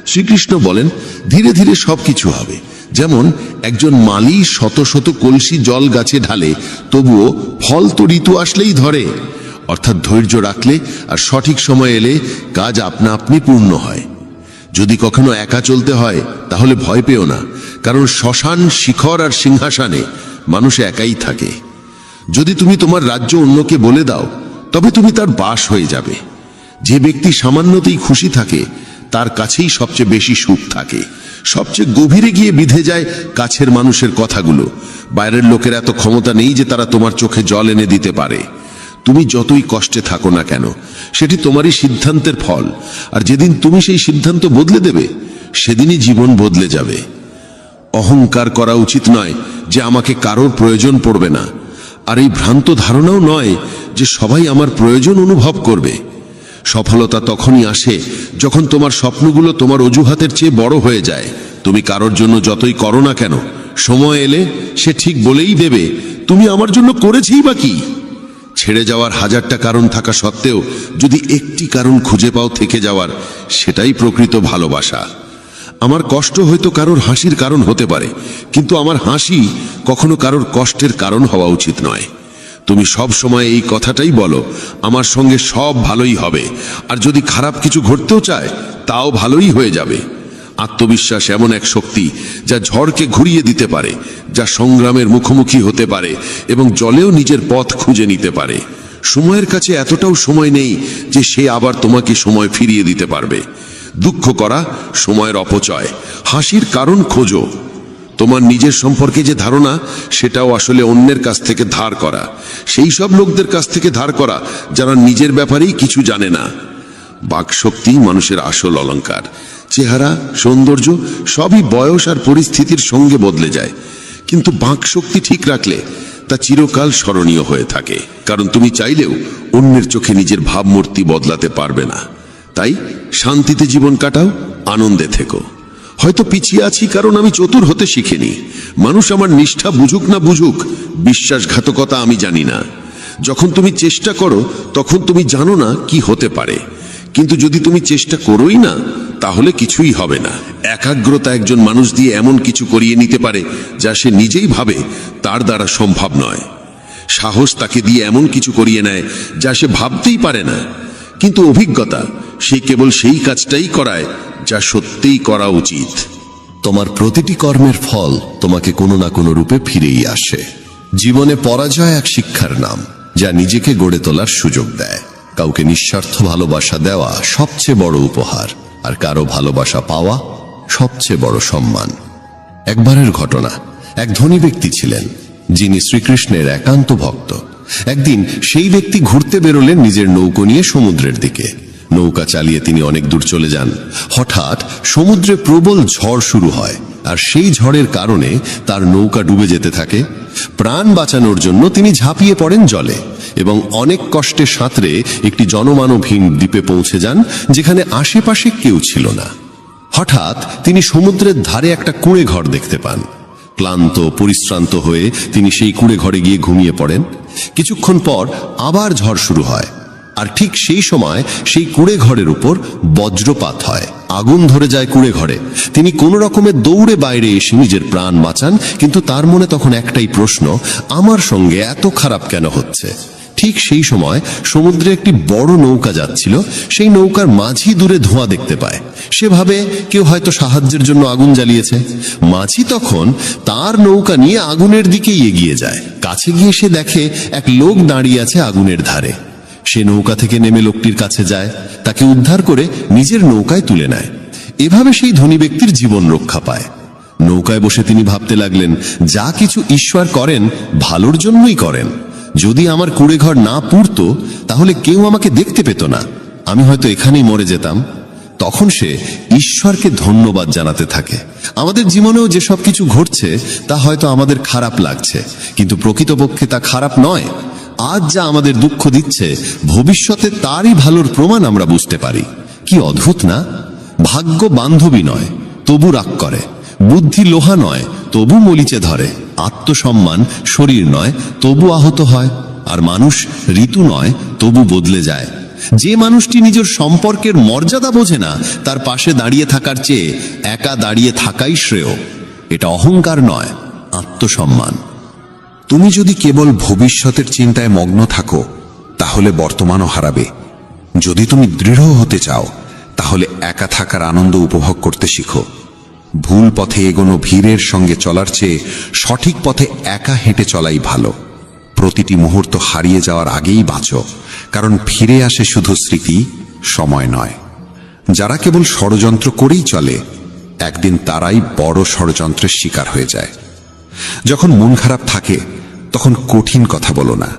শ্রীকৃষ্ণ বলেন, ধীরে ধীরে সবকিছু হবে। যেমন একজন মালি শত শত কলসি জল গাছে ঢালে, তবুও ফল তো ঋতু আসলেই ধরে। অর্থাৎ ধৈর্য রাখলে আর সঠিক সময় এলে কাজ আপনা আপনি পূর্ণ হয়। যদি কখনো একা চলতে হয় তাহলে ভয় পেও না, কারণ শ্মশান, শিখর আর সিংহাসনে মানুষ একাই থাকে। যদি তুমি তোমার রাজ্য অন্যকে বলে দাও, তবে তুমি তার বাস হয়ে যাবে। যে ব্যক্তি সামান্যতেই খুশি থাকে, তার কাছেই সবচেয়ে বেশি সুখ থাকে। সবচেয়ে গভীরে গিয়ে বিধে যায় কাছের মানুষের কথাগুলো। বাইরের লোকের এত ক্ষমতা নেই যে তারা তোমার চোখে জল এনে দিতে পারে। তুমি যতই কষ্টে থাকো না কেন, সেটি তোমারই সিদ্ধান্তের ফল। আর যেদিন তুমি সেই সিদ্ধান্ত বদলে দেবে, সেদিনই জীবন বদলে যাবে। অহংকার করা উচিত নয় যে আমাকে কারোর প্রয়োজন পড়বে না, আর এই ভ্রান্ত ধারণাও নয় যে সবাই আমার প্রয়োজন অনুভব করবে। সফলতা তখনই আসে যখন তোমার স্বপ্নগুলো তোমার অজুহাতের চেয়ে বড় হয়ে যায়। তুমি কারোর জন্য যতই করো না কেন, সময় এলে সে ঠিক বলেই দেবে, তুমি আমার জন্য করেছেই বা কি। ছেড়ে যাওয়ার হাজারটা কারণ থাকা সত্ত্বেও যদি একটি কারণ খুঁজে পাও থেকে যাওয়ার, সেটাই প্রকৃত ভালোবাসা। আমার কষ্ট হয়তো কারোর হাসির কারণ হতে পারে, কিন্তু আমার হাসি কখনো কারোর কষ্টের কারণ হওয়া উচিত নয়। তুমি সব সময় এই কথাটাই বলো, আমার সঙ্গে সব ভালোই হবে, আর যদি খারাপ কিছু ঘটতেও চায় তাও ভালোই হয়ে যাবে। আত্মবিশ্বাস এমন এক শক্তি যা ঝড়কে ঘুরিয়ে দিতে পারে, যা সংগ্রামের মুখোমুখি হতে পারে এবং জলেও নিজের পথ খুঁজে নিতে পারে। সময়ের কাছে এতটাও সময় নেই যে সে আবার তোমাকে সময় ফিরিয়ে দিতে পারবে। দুঃখ করা সময়ের অপচয়, হাসির কারণ খোঁজো। তোমার নিজের সম্পর্কে যে ধারণা, সেটাও আসলে অন্যের কাছ থেকে ধার করা, সেই সব লোকদের কাছ থেকে ধার করা যারা নিজের ব্যাপারেই কিছু জানে না। বাকশক্তি মানুষের আসল অলংকার। চেহারা, সৌন্দর্য সবই বয়স আর পরিস্থিতির সঙ্গে বদলে যায়, কিন্তু বাকশক্তি ঠিক রাখলে তা চিরকাল স্মরণীয় হয়ে থাকে। কারণ তুমি চাইলেও অন্যের চোখে নিজের ভাবমূর্তি বদলাতে পারবে না। তাই শান্তিতে জীবন কাটাও, আনন্দে থেকো। হয়তো পিছিয়ে আছি কারণ আমি চতুর হতে শিখিনি। মানুষ আমার নিষ্ঠা বুঝুক না বুঝুক, বিশ্বাসঘাতকতা আমি জানি না। যখন তুমি চেষ্টা করো তখন তুমি জানো না কি হতে পারে, কিন্তু যদি তুমি চেষ্টা করোই না, তাহলে কিছুই হবে না। একাগ্রতা একজন মানুষ দিয়ে এমন কিছু করিয়ে নিতে পারে যা সে নিজেই ভাবে তার দ্বারা সম্ভব নয়। সাহস তাকে দিয়ে এমন কিছু করিয়ে নেয় যা সে ভাবতেই পারে না। কিন্তু অভিজ্ঞতা, সে কেবল সেই কাজটাই করায় যা সত্যিই করা উচিত। তোমার প্রতিটি কর্মের ফল তোমাকে কোনো না কোনো রূপে ফিরেই আসে। জীবনে পরাজয় এক শিক্ষার নাম, যা নিজেকে গড়ে তোলার সুযোগ দেয়। কাউকে নিঃস্বার্থ ভালোবাসা দেওয়া সবচেয়ে বড় উপহার, আর কারো ভালোবাসা পাওয়া সবচেয়ে বড় সম্মান। একবারের ঘটনা, এক ধনী ব্যক্তি ছিলেন যিনি শ্রীকৃষ্ণের একান্ত ভক্ত। একদিন সেই ব্যক্তি ঘুরতে বেরোলেন নিজের নৌকো নিয়ে সমুদ্রের দিকে। নৌকা চালিয়ে তিনি অনেক দূর চলে যান। হঠাৎ সমুদ্রে প্রবল ঝড় শুরু হয়, আর সেই ঝড়ের কারণে তার নৌকা ডুবে যেতে থাকে। প্রাণ বাঁচানোর জন্য তিনি ঝাঁপিয়ে পড়েন জলে এবং অনেক কষ্টে সাঁতরে একটি জনমানবহীন দ্বীপে পৌঁছে যান, যেখানে আশেপাশে কেউ ছিল না। হঠাৎ তিনি সমুদ্রের ধারে একটা কুঁড়ে ঘর দেখতে পান। ক্লান্ত পরিশ্রান্ত হয়ে তিনি সেই কুঁড়ে ঘরে গিয়ে ঘুমিয়ে পড়েন। কিছুক্ষণ পর আবার ঝড় শুরু হয়, আর ঠিক সেই সময় সেই কুঁড়ে ঘরের উপর বজ্রপাত হয়। আগুন ধরে যায় কুঁড়ে ঘরে। তিনি কোনো রকমে দৌড়ে বাইরে এসে নিজের প্রাণ বাঁচান, কিন্তু তার মনে তখন একটাই প্রশ্ন, আমার সঙ্গে এত খারাপ কেন হচ্ছে? ঠিক সেই সময় সমুদ্রে একটি বড় নৌকা যাচ্ছিল। সেই নৌকার মাঝি দূরে ধোঁয়া দেখতে পায়। সে ভাবে কেউ হয়তো সাহায্যের জন্য আগুন জ্বালিয়েছে। মাঝি তখন তার নৌকা নিয়ে আগুনের দিকেই এগিয়ে যায়। কাছে গিয়ে সে দেখে এক লোক দাঁড়িয়ে আছে আগুনের ধারে। সে নৌকা থেকে নেমে লোকটির কাছে যায়, তাকে উদ্ধার করে নিজের নৌকায় তুলে নেয়। এভাবে সেই ধনী ব্যক্তির জীবন রক্ষা পায়। নৌকায় বসে তিনি ভাবতে লাগলেন, যা কিছু ঈশ্বর করেন ভালোর জন্যই করেন। যদি আমার কুঁড়ে ঘর না পুড়তো, তাহলে কেউ আমাকে দেখতে পেত না, আমি হয়তো এখানেই মরে যেতাম। তখন সে ঈশ্বরকে ধন্যবাদ জানাতে থাকে। আমাদের জীবনেও যেসব কিছু ঘটছে তা হয়তো আমাদের খারাপ লাগছে, কিন্তু প্রকৃতপক্ষে তা খারাপ নয়। আজ যা আমাদের দুঃখ দিচ্ছে, ভবিষ্যতে তারই ভালোর প্রমাণ আমরা বুঝতে পারি। কি অদ্ভুত না? ভাগ্য বান্ধবী নয়, তবু রাগ করে। বুদ্ধি লোহা নয়, তবু মলিচে ধরে। আত্মসম্মান শরীর নয়, তবু আহত হয়। আর মানুষ ঋতু নয়, তবু বদলে যায়। যে মানুষটি নিজের সম্পর্কের মর্যাদা বোঝে না, তার পাশে দাঁড়িয়ে থাকার চেয়ে একা দাঁড়িয়ে থাকাই শ্রেয়। এটা অহংকার নয়, আত্মসম্মান। তুমি যদি কেবল ভবিষ্যতের চিন্তায় মগ্ন থাকো, তাহলে বর্তমানও হারাবে। যদি তুমি দৃঢ় হতে চাও, তাহলে একা থাকার আনন্দ উপভোগ করতে শিখো। ভুল পথে এগোনো ভিড়ের সঙ্গে চলার চেয়ে সঠিক পথে একা হেঁটে চলাই ভালো। প্রতিটি মুহূর্ত হারিয়ে যাওয়ার আগেই বাঁচো, কারণ ফিরে আসে শুধু স্মৃতি, সময় নয়। যারা কেবল ষড়যন্ত্র করেই চলে, একদিন তারাই বড় ষড়যন্ত্রের শিকার হয়ে যায়। যখন মন খারাপ থাকে, তখন কঠিন কথা বলো না,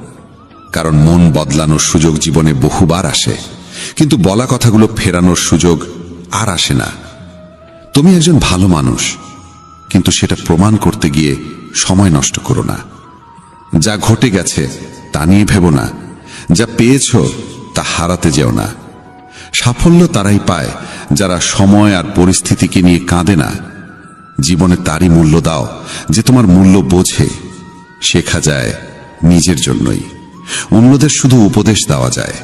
কারণ মন বদলানোর সুযোগ জীবনে বহুবার আসে, কিন্তু বলা কথাগুলো ফেরানোর সুযোগ আর আসে না। তুমি একজন ভালো মানুষ, কিন্তু সেটা প্রমাণ করতে গিয়ে সময় নষ্ট করো না। যা ঘটে গেছে তা নিয়ে ভেবো না, যা পেয়েছ তা হারাতে যেও না। সাফল্য তারাই পায় যারা সময় আর পরিস্থিতিকে নিয়ে কাঁদে না। জীবনে তারই মূল্য দাও যে তোমার মূল্য বোঝে। শেখা যায় নিজের জন্যই, অন্যদের শুধু উপদেশ দেওয়া যায়।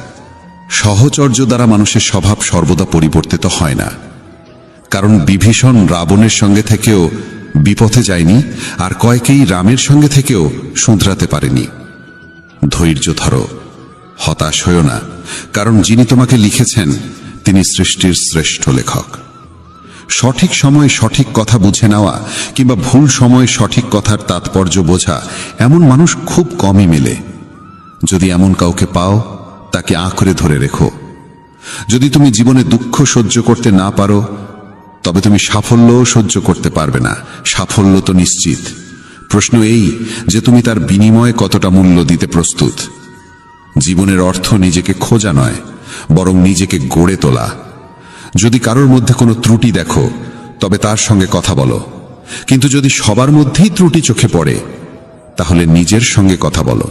সহচর্য দ্বারা মানুষের স্বভাব সর্বদা পরিবর্তিত হয় না, কারণ বিভীষণ রাবণের সঙ্গে থেকেও বিপথে যায়নি, আর কয়েকেই রামের সঙ্গে থেকেও শুধরাতে পারেনি। ধৈর্য ধরো, হতাশ হয়ো না, কারণ যিনি তোমাকে লিখেছেন তিনি সৃষ্টির শ্রেষ্ঠ লেখক। সঠিক সময়ে সঠিক কথা বুঝে নেওয়া কিংবা ভুল সময়ে সঠিক কথার তাৎপর্য বোঝা, এমন মানুষ খুব কমই মেলে। যদি এমন কাউকে পাও, তাকে আঁকড়ে ধরে রেখো। যদি তুমি জীবনে দুঃখ সহ্য করতে না পারো, তবে তুমি সাফল্যও সহ্য করতে পারবে না। সাফল্য তো নিশ্চিত, প্রশ্ন এই যে তুমি তার বিনিময়ে কতটা মূল্য দিতে প্রস্তুত। জীবনের অর্থ নিজেকে খোঁজা নয়, বরং নিজেকে গড়ে তোলা। যদি কারোর মধ্যে কোনো ত্রুটি দেখো, তবে তার সঙ্গে কথা বলো, কিন্তু যদি সবার মধ্যেই ত্রুটি চোখে পড়ে, তাহলে নিজের সঙ্গে কথা বলো।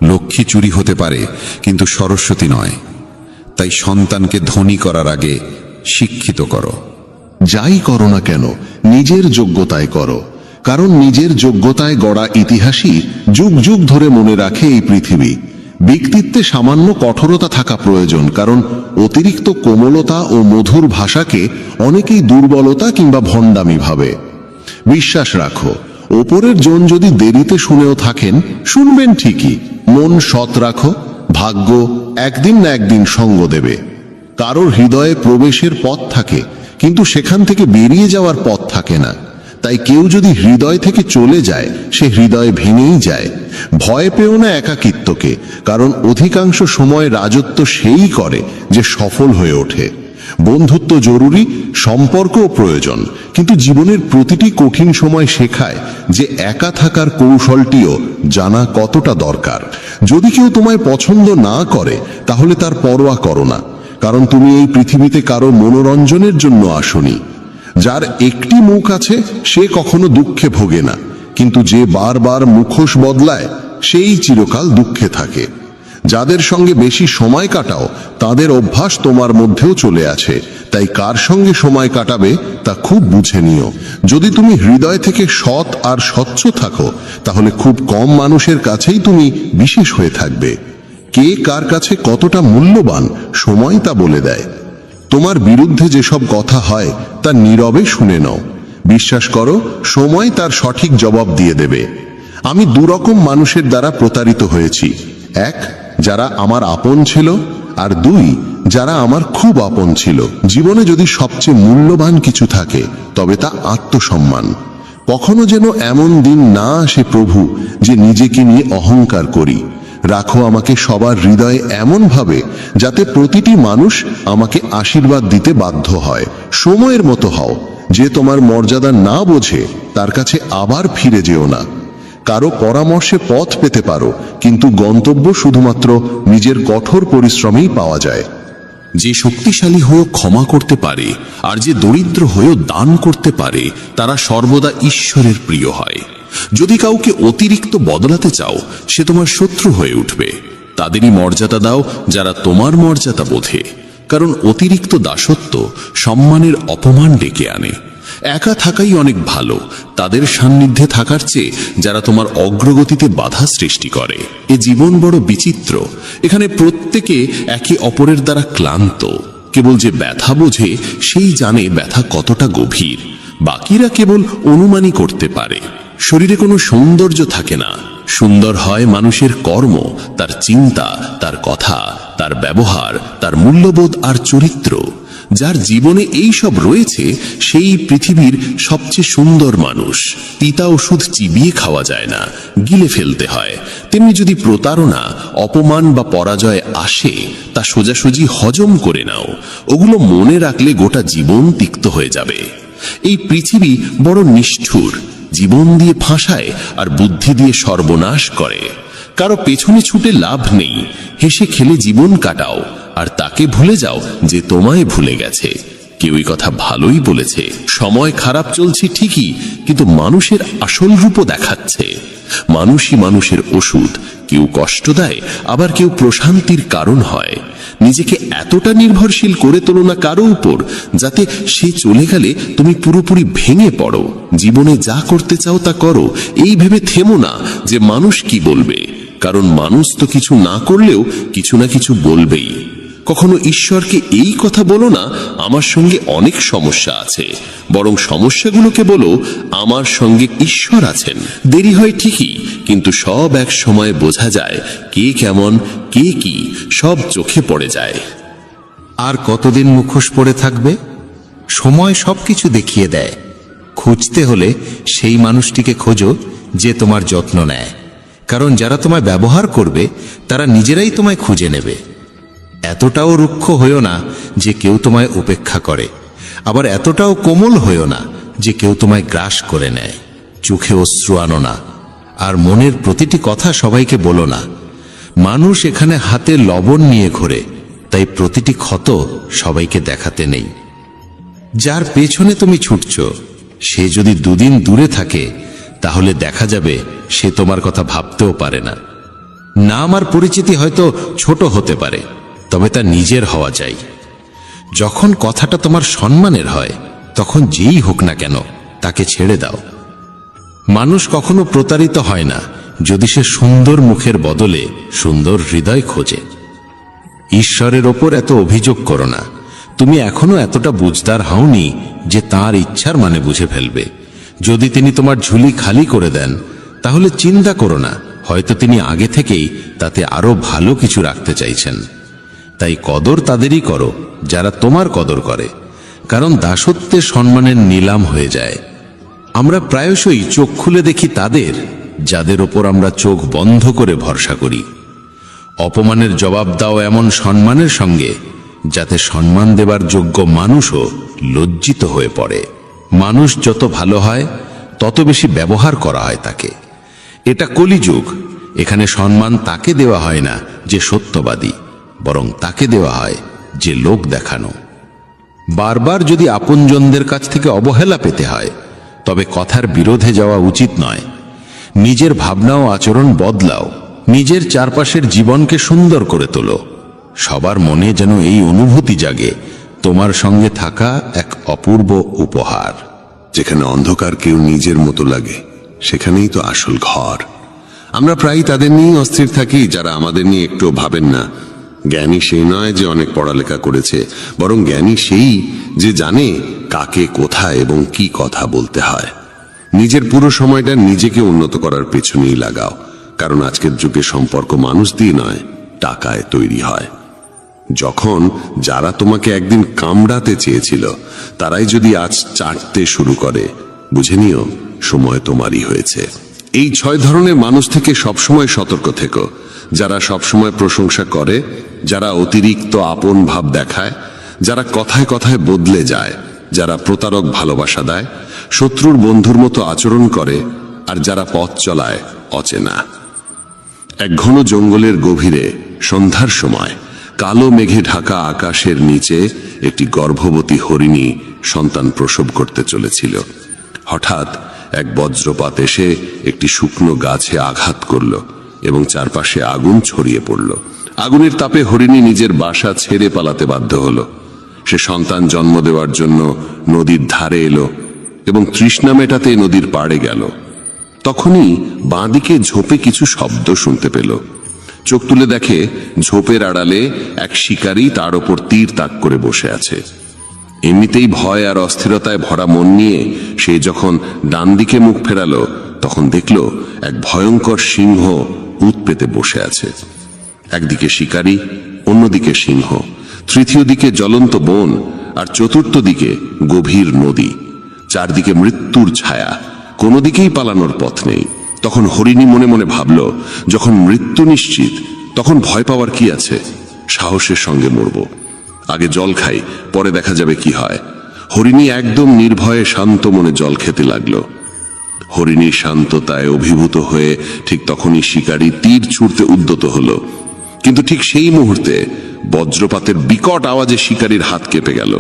লক্ষ্মী চুরি হতে পারে, কিন্তু সরস্বতী নয়। তাই সন্তানকে ধনী করার আগে শিক্ষিত করো। যাই করো না কেন, নিজের যোগ্যতায় করো, কারণ নিজের যোগ্যতায় গড়া ইতিহাসই যুগ যুগ ধরে মনে রাখে এই পৃথিবী। ব্যক্তিত্বে সামান্য কঠোরতা থাকা প্রয়োজন, কারণ অতিরিক্ত কোমলতা ও মধুর ভাষাকে অনেকেই দুর্বলতা কিংবা ভণ্ডামি ভাবে। বিশ্বাস রাখো, ওপরের জন যদি দেরিতে শুনেও থাকেন, শুনবেন ঠিকই। মন সৎ রাখো, ভাগ্য একদিন না একদিন সঙ্গ দেবে। কারোর হৃদয়ে প্রবেশের পথ থাকে, কিন্তু সেখান থেকে বেরিয়ে যাওয়ার পথ থাকে না। তাই কেউ যদি হৃদয় থেকে চলে যায়, সে হৃদয় ভেঙেই যায়। ভয় পেও না একাকিত্বকে, কারণ অধিকাংশ সময় রাজত্ব সেই করে যে সফল হয়ে ওঠে। বন্ধুত্ব জরুরি, সম্পর্কও প্রয়োজন, কিন্তু জীবনের প্রতিটি কঠিন সময় শেখায় যে একা থাকার কৌশলটিও জানা কতটা দরকার। যদি কেউ তোমায় পছন্দ না করে, তাহলে তার পরোয়া করো না, কারণ তুমি এই পৃথিবীতে কারো মনোরঞ্জনের জন্য আসনি। যার একটি মুখ আছে, সে কখনো দুঃখে ভোগে না, কিন্তু যে বারবার মুখোশ বদলায়, সেই চিরকাল দুঃখে থাকে। যাদের সঙ্গে বেশি সময় কাটাও, তাদের অভ্যাস তোমার মধ্যেও চলে আছে। তাই কার সঙ্গে সময় কাটাবে তা খুব বুঝে নিও। যদি তুমি হৃদয় থেকে সৎ আর স্বচ্ছ থাকো, তাহলে খুব কম মানুষের কাছেই তুমি বিশেষ হয়ে থাকবে। কে কার কাছে কতটা মূল্যবান, সময় তা বলে দেয়। তোমার বিরুদ্ধে যেসব কথা হয়, তা নীরবে শুনে নাও। বিশ্বাস করো, সময় তার সঠিক জবাব দিয়ে দেবে। আমি দুরকম মানুষের দ্বারা প্রতারিত হয়েছি। এক, যারা আমার আপন ছিল, আর দুই, যারা আমার খুব আপন ছিল। জীবনে যদি সবচেয়ে মূল্যবান কিছু থাকে, তবে তা আত্মসম্মান। কখনো যেন এমন দিন না আসে প্রভু, যে নিজেকে নিয়ে অহংকার করি। রাখো আমাকে সবার হৃদয়ে এমন ভাবে, যাতে প্রতিটি মানুষ আমাকে আশীর্বাদ দিতে বাধ্য হয়। সময়ের মতো হও, যে তোমার মর্যাদা না বোঝে তার কাছে আবার ফিরে যেও না। কারো পরামর্শে পথ পেতে পারো, কিন্তু গন্তব্য শুধুমাত্র নিজের কঠোর পরিশ্রমেই পাওয়া যায়। যে শক্তিশালী হয়েও ক্ষমা করতে পারে, আর যে দরিদ্র হয়েও দান করতে পারে, তারা সর্বদা ঈশ্বরের প্রিয় হয়। যদি কাউকে অতিরিক্ত বদলাতে চাও, সে তোমার শত্রু হয়ে উঠবে। তাদেরই মর্যাদা দাও যারা তোমার মর্যাদা বোঝে, কারণ অতিরিক্ত দাসত্ব সম্মানের অপমান ডেকে আনে। একা থাকাই অনেক ভালো তাদের সান্নিধ্যে থাকার চেয়ে যারা তোমার অগ্রগতিতে বাধা সৃষ্টি করে। এ জীবন বড় বিচিত্র, এখানে প্রত্যেকে একে অপরের দ্বারা ক্লান্ত। কেবল যে ব্যথা বোঝে সেই জানে ব্যথা কতটা গভীর, বাকিরা কেবল অনুমানই করতে পারে। শরীরে কোনো সৌন্দর্য থাকে না, সুন্দর হয় মানুষের কর্ম, তার চিন্তা, তার কথা, তার ব্যবহার, তার মূল্যবোধ আর চরিত্র। যার জীবনে এই সব রয়েছে সেই পৃথিবীর সবচেয়ে সুন্দর মানুষ। তিতা ওষুধ চিবিয়ে খাওয়া যায় না, গিলে ফেলতে হয়। তেমনি যদি প্রতারণা, অপমান বা পরাজয় আসে তা সোজাসুজি হজম করে নাও। ওগুলো মনে রাখলে গোটা জীবন তিক্ত হয়ে যাবে। এই পৃথিবী বড় নিষ্ঠুর, জীবন দিয়ে ফাঁসায় আর বুদ্ধি দিয়ে সর্বনাশ করে। কারো পেছনে ছুটে লাভ নেই, হেসে খেলে জীবন কাটাও আর তাকে ভুলে যাও যে তোমায় ভুলে গেছে। কেউই কথা ভালোই বলেছে, সময় খারাপ চলছে ঠিকই, কিন্তু মানুষের আসল রূপও দেখাচ্ছে। মানুষই মানুষের ওষুধ, কেউ কষ্ট দেয় আবার কেউ প্রশান্তির কারণ হয়। নিজেকে এতটা নির্ভরশীল করে তোলো না কারো উপর যাতে সে চলে গেলে তুমি পুরোপুরি ভেঙে পড়ো। জীবনে যা করতে চাও তা করো, এই ভেবে থেমো না যে মানুষ কি বলবে, কারণ মানুষ তো কিছু না করলেও কিছু না কিছু বলবেই। কখনো ঈশ্বরকে এই কথা বলো না আমার সঙ্গে অনেক সমস্যা আছে, বরং সমস্যাগুলোকে বলো আমার সঙ্গে ঈশ্বর আছেন। দেরি হয় ঠিকই, কিন্তু সব এক সময় বোঝা যায় কে কেমন, কে কি, সব চোখে পড়ে যায়। আর কতদিন মুখোশ পড়ে থাকবে? সময় সবকিছু দেখিয়ে দেয়। খুঁজতে হলে সেই মানুষটিকে খোঁজো যে তোমার যত্ন নেয়, কারণ যারা তোমায় ব্যবহার করবে তারা নিজেরাই তোমায় খুঁজে নেবে। এতটাও রুক্ষ হইও না যে কেউ তোমায় উপেক্ষা করে, আবার এতটাও কোমল হইও না যে কেউ তোমায় গ্রাস করে নেয়। চোখে অশ্রু আনো না, আর মনের প্রতিটি কথা সবাইকে বলো না। মানুষ এখানে হাতে লবণ নিয়ে ঘোরে, তাই প্রতিটি ক্ষত সবাইকে দেখাতে নেই। যার পেছনে তুমি ছুটছ সে যদি দুদিন দূরে থাকে তাহলে দেখা যাবে সে তোমার কথা ভাবতেও পারে না। নাম আর পরিচিতি হয়তো ছোট হতে পারে, তবে তা নিজের হওয়া চাই। যখন কথাটা তোমার সম্মানের হয় তখন যেই হোক না কেন তাকে ছেড়ে দাও। মানুষ কখনো প্রতারিত হয় না যদি সে সুন্দর মুখের বদলে সুন্দর হৃদয় খোঁজে। ঈশ্বরের ওপর এত অভিযোগ করো না। তুমি এখনো এতটা বুঝদার হওনি যে তাঁর ইচ্ছার মানে বুঝে ফেলবে। যদি তিনি তোমার ঝুলি খালি করে দেন তাহলে চিন্তা করো না, হয়তো তিনি আগে থেকেই তাতে আরো ভালো কিছু রাখতে চাইছেন। তাই কদর তাদেরই করো যারা তোমার কদর করে, কারণ দাসত্বে সম্মানের নিলাম হয়ে যায়। আমরা প্রায়শই চোখ খুলে দেখি তাদের যাদের ওপর আমরা চোখ বন্ধ করে ভরসা করি। অপমানের জবাব দাও এমন সম্মানের সঙ্গে যাতে সম্মান দেবার যোগ্য মানুষও লজ্জিত হয়ে পড়ে। মানুষ যত ভালো হয় তত বেশি ব্যবহার করা হয় তাকে। এটা কলিযুগ, এখানে সম্মান তাকে দেওয়া হয় না যে সত্যবাদী, বরং তাকে দেওয়া হয় যে লোক দেখানো। বারবার যদি আপনজনদের কাছ থেকে অবহেলা পেতে হয় তবে কথার বিরোধে যাওয়া উচিত নয়। নিজের ভাবনা ও আচরণ বদলাও, নিজের চারপাশের জীবনকে সুন্দর করে তোলো। সবার মনে যেন এই অনুভূতি জাগে তোমার সঙ্গে থাকা এক অপূর্ব উপহার। যেখানে অন্ধকার কেউ নিজের মতো লাগে সেখানেই তো আসল ঘর। আমরা প্রায় তাদের নিয়ে অস্থির থাকি যারা আমাদের নিয়ে একটু ভাবেন না। জ্ঞানী সেই নয় যে অনেক পড়ালেখা করেছে, বরং জ্ঞানী সেই যে জানে কাকে কোথায় এবং কি কথা বলতে হয়। নিজের পুরো সময়টা নিজেকে উন্নত করার পেছনেই লাগাও, কারণ আজকের যুগে সম্পর্ক মানুষ দিয়ে নয় টাকায় তৈরি হয়। যখন যারা তোমাকে একদিন কামড়াতে চেয়েছিল তারাই যদি আজ চাটতে শুরু করে, বুঝে নিও সময় তোমারই হয়েছে। এই 6 ধরনের মানুষ থেকে সবসময় সতর্ক থেকো। যারা সবসময় প্রশংসা করে, যারা অতিরিক্ত আপন ভাব দেখায়, যারা কথায় কথায় বদলে যায়, যারা প্রতারক ভালোবাসা দেয়, শত্রুর বন্ধুর মতো আচরণ করে, আর যারা পথ চলায় অচেনা। এক ঘন জঙ্গলের গভীরে সন্ধ্যার সময় কালো মেঘে ঢাকা আকাশের নিচে একটি গর্ভবতী হরিণী সন্তান প্রসব করতে চলেছিল। হঠাৎ এক বজ্রপাত এসে একটি শুকনো গাছে আঘাত করল এবং চারপাশে আগুন ছড়িয়ে পড়ল। আগুনের তাপে হরিণী নিজের বাসা ছেড়ে পালাতে বাধ্য হলো। সে সন্তান জন্ম দেওয়ার জন্য নদীর ধারে এলো, এবং তৃষ্ণা মেটাতে নদীর পাড়ে গেল। তখনই বাঁদিকে ঝোপে কিছু শব্দ শুনতে পেল। চোখ তুলে দেখে ঝোপের আড়ালে এক শিকারী তার ওপর তীর তাক করে বসে আছে। এমনিতেই ভয় আর অস্থিরতায় ভরা মন নিয়ে সে যখন ডান দিকে মুখ ফেরালো, তখন দেখল এক ভয়ঙ্কর সিংহ উত পেতে বসে আছে। একদিকে শিকারী, অন্যদিকে সিংহ, তৃতীয় দিকে জ্বলন্ত বন, আর চতুর্থ দিকে গভীর নদী। চারদিকে মৃত্যুর ছায়া, কোনো দিকেই পালানোর পথ নেই। তখন হরিণী মনে মনে ভাবল, যখন মৃত্যু নিশ্চিত তখন ভয় পাওয়ার কি আছে? সাহসের সঙ্গে মরব। আগে জল খাই, পরে দেখা যাবে কি হয়। হরিণী একদম নির্ভয়ে শান্ত মনে জল খেতে লাগলো। হরিণীর শান্ততায় অভিভূত হয়ে ঠিক তখনই শিকারী তীর ছুঁড়তে উদ্যত হলো। কিন্তু ঠিক সেই মুহূর্তে বজ্রপাতের বিকট আওয়াজে শিকারীর হাত কেঁপে গেল,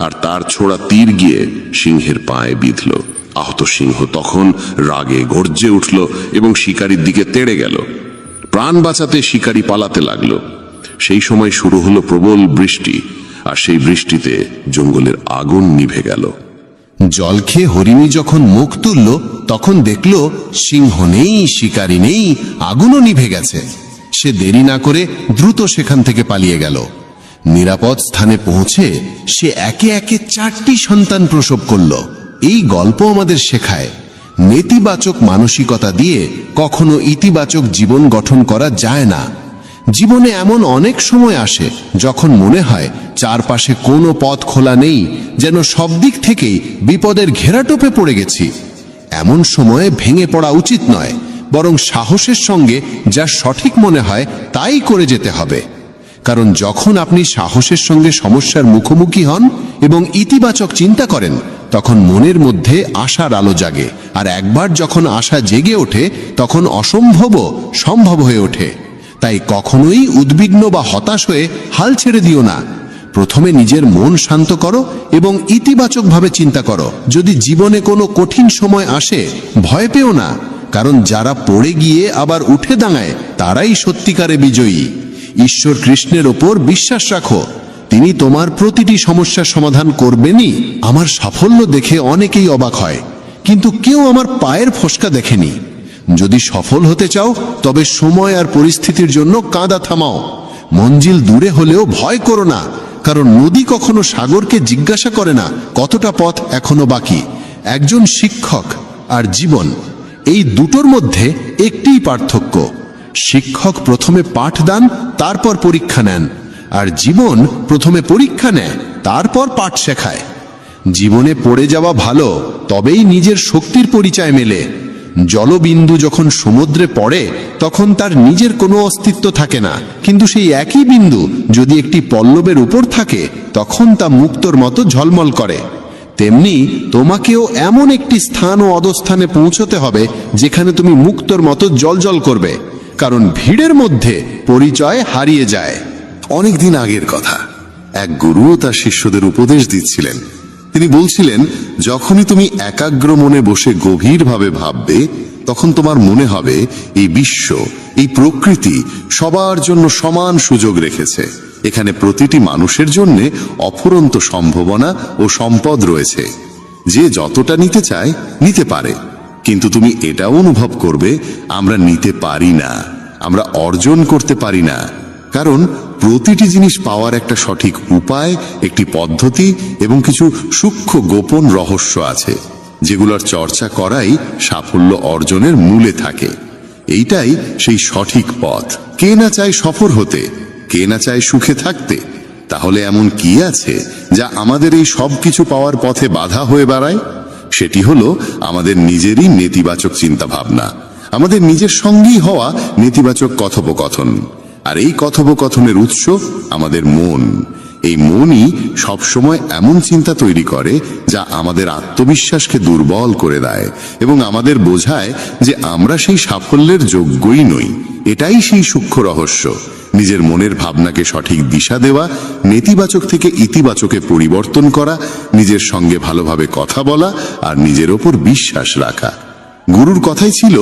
আর তার ছোড়া তীর গিয়ে সিংহের পায়ে বিঁধল। আহত সিংহ তখন রাগে গর্জে উঠল এবং শিকারীর দিকে তেড়ে গেল। প্রাণ বাঁচাতে শিকারী পালাতে লাগলো। সেই সময় শুরু হলো প্রবল বৃষ্টি, আর সেই বৃষ্টিতে জঙ্গলের আগুন নিভে গেল। জল খেয়ে হরিণী যখন মুখ তুলল, তখন দেখল সিংহ নেই, শিকারী নেই, আগুনও নিভে গেছে। সে দেরি না করে দ্রুত সেখান থেকে পালিয়ে গেল। নিরাপদ স্থানে পৌঁছে সে একে একে 4টি সন্তান প্রসব করল। এই গল্প আমাদের শেখায়, নেতিবাচক মানসিকতা দিয়ে কখনো ইতিবাচক জীবন গঠন করা যায় না। জীবনে এমন অনেক সময় আসে যখন মনে হয় চারপাশে কোনো পথ খোলা নেই, যেন সব দিক থেকেই বিপদের ঘেরাটোপে পড়ে গেছি। এমন সময়ে ভেঙে পড়া উচিত নয়, বরং সাহসের সঙ্গে যা সঠিক মনে হয় তাই করে যেতে হবে। কারণ যখন আপনি সাহসের সঙ্গে সমস্যার মুখোমুখি হন এবং ইতিবাচক চিন্তা করেন, তখন মনের মধ্যে আশার আলো জাগে, আর একবার যখন আশা জেগে ওঠে তখন অসম্ভবও সম্ভব হয়ে ওঠে। তাই কখনোই উদ্বিগ্ন বা হতাশ হয়ে হাল ছেড়ে দিও না। প্রথমে নিজের মন শান্ত করো এবং ইতিবাচকভাবে চিন্তা করো। যদি জীবনে কোনো কঠিন সময় আসে, ভয় পেও না, কারণ যারা পড়ে গিয়ে আবার উঠে দাঁড়ায় তারাই সত্যিকারে বিজয়ী। ঈশ্বর কৃষ্ণের ওপর বিশ্বাস রাখো, তিনি তোমার প্রতিটি সমস্যার সমাধান করবেনই। আমার সাফল্য দেখে অনেকেই অবাক হয়, কিন্তু কেউ আমার পায়ের ফোসকা দেখেনি। যদি সফল হতে চাও, তবে সময় আর পরিস্থিতির জন্য কাঁদা থামাও। মঞ্জিল দূরে হলেও ভয় করো না, কারণ নদী কখনো সাগরকে জিজ্ঞাসা করে না কতটা পথ এখনো বাকি। একজন শিক্ষক আর জীবন, এই দুটোর মধ্যে একটিই পার্থক্য। শিক্ষক প্রথমে পাঠ দেন, তারপর পরীক্ষা নেন, আর জীবন প্রথমে পরীক্ষা নেয়, তারপর পাঠ শেখায়। জীবনে পড়ে যাওয়া ভালো, তবেই নিজের শক্তির পরিচয় মেলে। জলবিন্দু যখন সমুদ্রে পড়ে, তখন তার নিজের কোনো অস্তিত্ব থাকে না, কিন্তু সেই একই বিন্দু যদি একটি পল্লবের উপর থাকে, তখন তা মুক্তোর মতো ঝলমল করে। তেমনি তোমাকেও এমন একটি স্থান ও অবস্থানে পৌঁছতে হবে যেখানে তুমি মুক্তোর মতো জ্বলজ্বল করবে, কারণ ভিড়ের মধ্যে পরিচয় হারিয়ে যায়। অনেকদিন আগের কথা, এক গুরু তার শিষ্যদের উপদেশ দিচ্ছিলেন। তিনি বলছিলেন, যখনই তুমি একাগ্র মনে বসে গভীরভাবে ভাববে, তখন তোমার মনে হবে এই বিশ্ব, এই প্রকৃতি সবার জন্য সমান সুযোগ রেখেছে। এখানে প্রতিটি মানুষের জন্য অফুরন্ত সম্ভাবনা ও সম্পদ রয়েছে। যে যতটা নিতে চায় নিতে পারে, কিন্তু তুমি এটাও অনুভব করবে, আমরা নিতে পারি না, আমরা অর্জন করতে পারি না। কারণ প্রতিটি জিনিস পাওয়ার একটা সঠিক উপায়, একটি পদ্ধতি এবং কিছু সূক্ষ্ম গোপন রহস্য আছে, যেগুলোর চর্চা করাই সাফল্য অর্জনের মূলে থাকে। এইটাই সেই সঠিক পথ। কে না চায় সফল হতে, কে না চায় সুখে থাকতে? তাহলে এমন কি আছে যা আমাদের এই সব কিছু পাওয়ার পথে বাধা হয়ে দাঁড়ায়? সেটি হলো আমাদের নিজেরই নেতিবাচক চিন্তা ভাবনা, আমাদের নিজের সঙ্গেই হওয়া নেতিবাচক কথোপকথন। আর এই কথোপকথনের উৎস আমাদের মন। এই মনই সবসময় এমন চিন্তা তৈরি করে যা আমাদের আত্মবিশ্বাসকে দুর্বল করে দেয় এবং আমাদের বোঝায় যে আমরা সেই সাফল্যের যোগ্যই নই। এটাই সেই সূক্ষ্ম রহস্য, নিজের মনের ভাবনাকে সঠিক দিশা দেওয়া, নেতিবাচক থেকে ইতিবাচকে পরিবর্তন করা, নিজের সঙ্গে ভালোভাবে কথা বলা আর নিজের ওপর বিশ্বাস রাখা। গুরুর কথাই ছিল,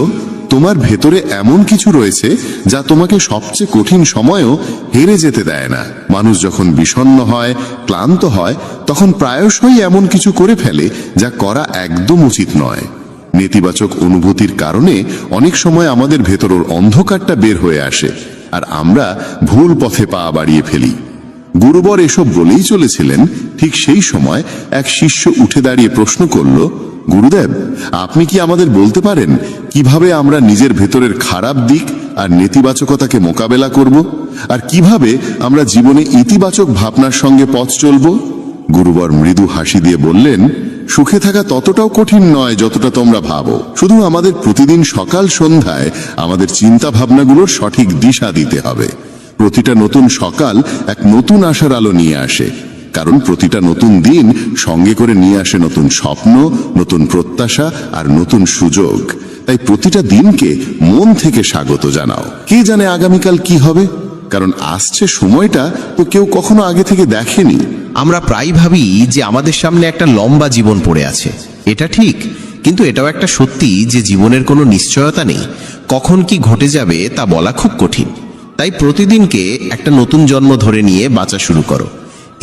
তোমার ভেতরে এমন কিছু রয়েছে যা তোমাকে সবচেয়ে কঠিন সময়েও হেরে যেতে দেয় না। মানুষ যখন বিষণ্ণ হয়, ক্লান্ত হয়, তখন প্রায়শই এমন কিছু করে ফেলে যা করা একদম উচিত নয়। নেতিবাচক অনুভূতির কারণে অনেক সময় আমাদের ভেতরের অন্ধকারটা বের হয়ে আসে, আর আমরা ভুল পথে পা বাড়িয়ে ফেলি। গুরুবর এসব বলেই চলেছিলেন, ঠিক সেই সময় এক শিষ্য উঠে দাঁড়িয়ে প্রশ্ন করল, গুরুদেব, আপনি কি আমাদের বলতে পারেন কিভাবে আমরা নিজের ভেতরের খারাপ দিক আর নেতিবাচকতাকে মোকাবেলা করব, আর কিভাবে আমরা জীবনে ইতিবাচক ভাবনার সঙ্গে পথ চলব? গুরুবর মৃদু হাসি দিয়ে বললেন, সুখে থাকা ততটাও কঠিন নয় যতটা তোমরা ভাবো। শুধু আমাদের প্রতিদিন সকাল সন্ধ্যায় আমাদের চিন্তা ভাবনাগুলোর সঠিক দিশা দিতে হবে। প্রতিটা নতুন সকাল এক নতুন আশার আলো নিয়ে আসে, কারণ প্রতিটা নতুন দিন সঙ্গে করে নিয়ে আসে নতুন স্বপ্ন, নতুন প্রত্যাশা আর নতুন সুযোগ। তাই প্রতিটা দিনকে মন থেকে স্বাগত জানাও। কে জানে আগামীকাল কি হবে, কারণ আসছে সময়টা তো কেউ কখনো আগে থেকে দেখেনি। আমরা প্রায় ভাবি যে আমাদের সামনে একটা লম্বা জীবন পড়ে আছে, এটা ঠিক, কিন্তু এটাও একটা সত্যি যে জীবনের কোনো নিশ্চয়তা নেই। কখন কি ঘটে যাবে তা বলা খুব কঠিন। তাই প্রতিদিনকে একটা নতুন জন্ম ধরে নিয়ে বাঁচা শুরু করো।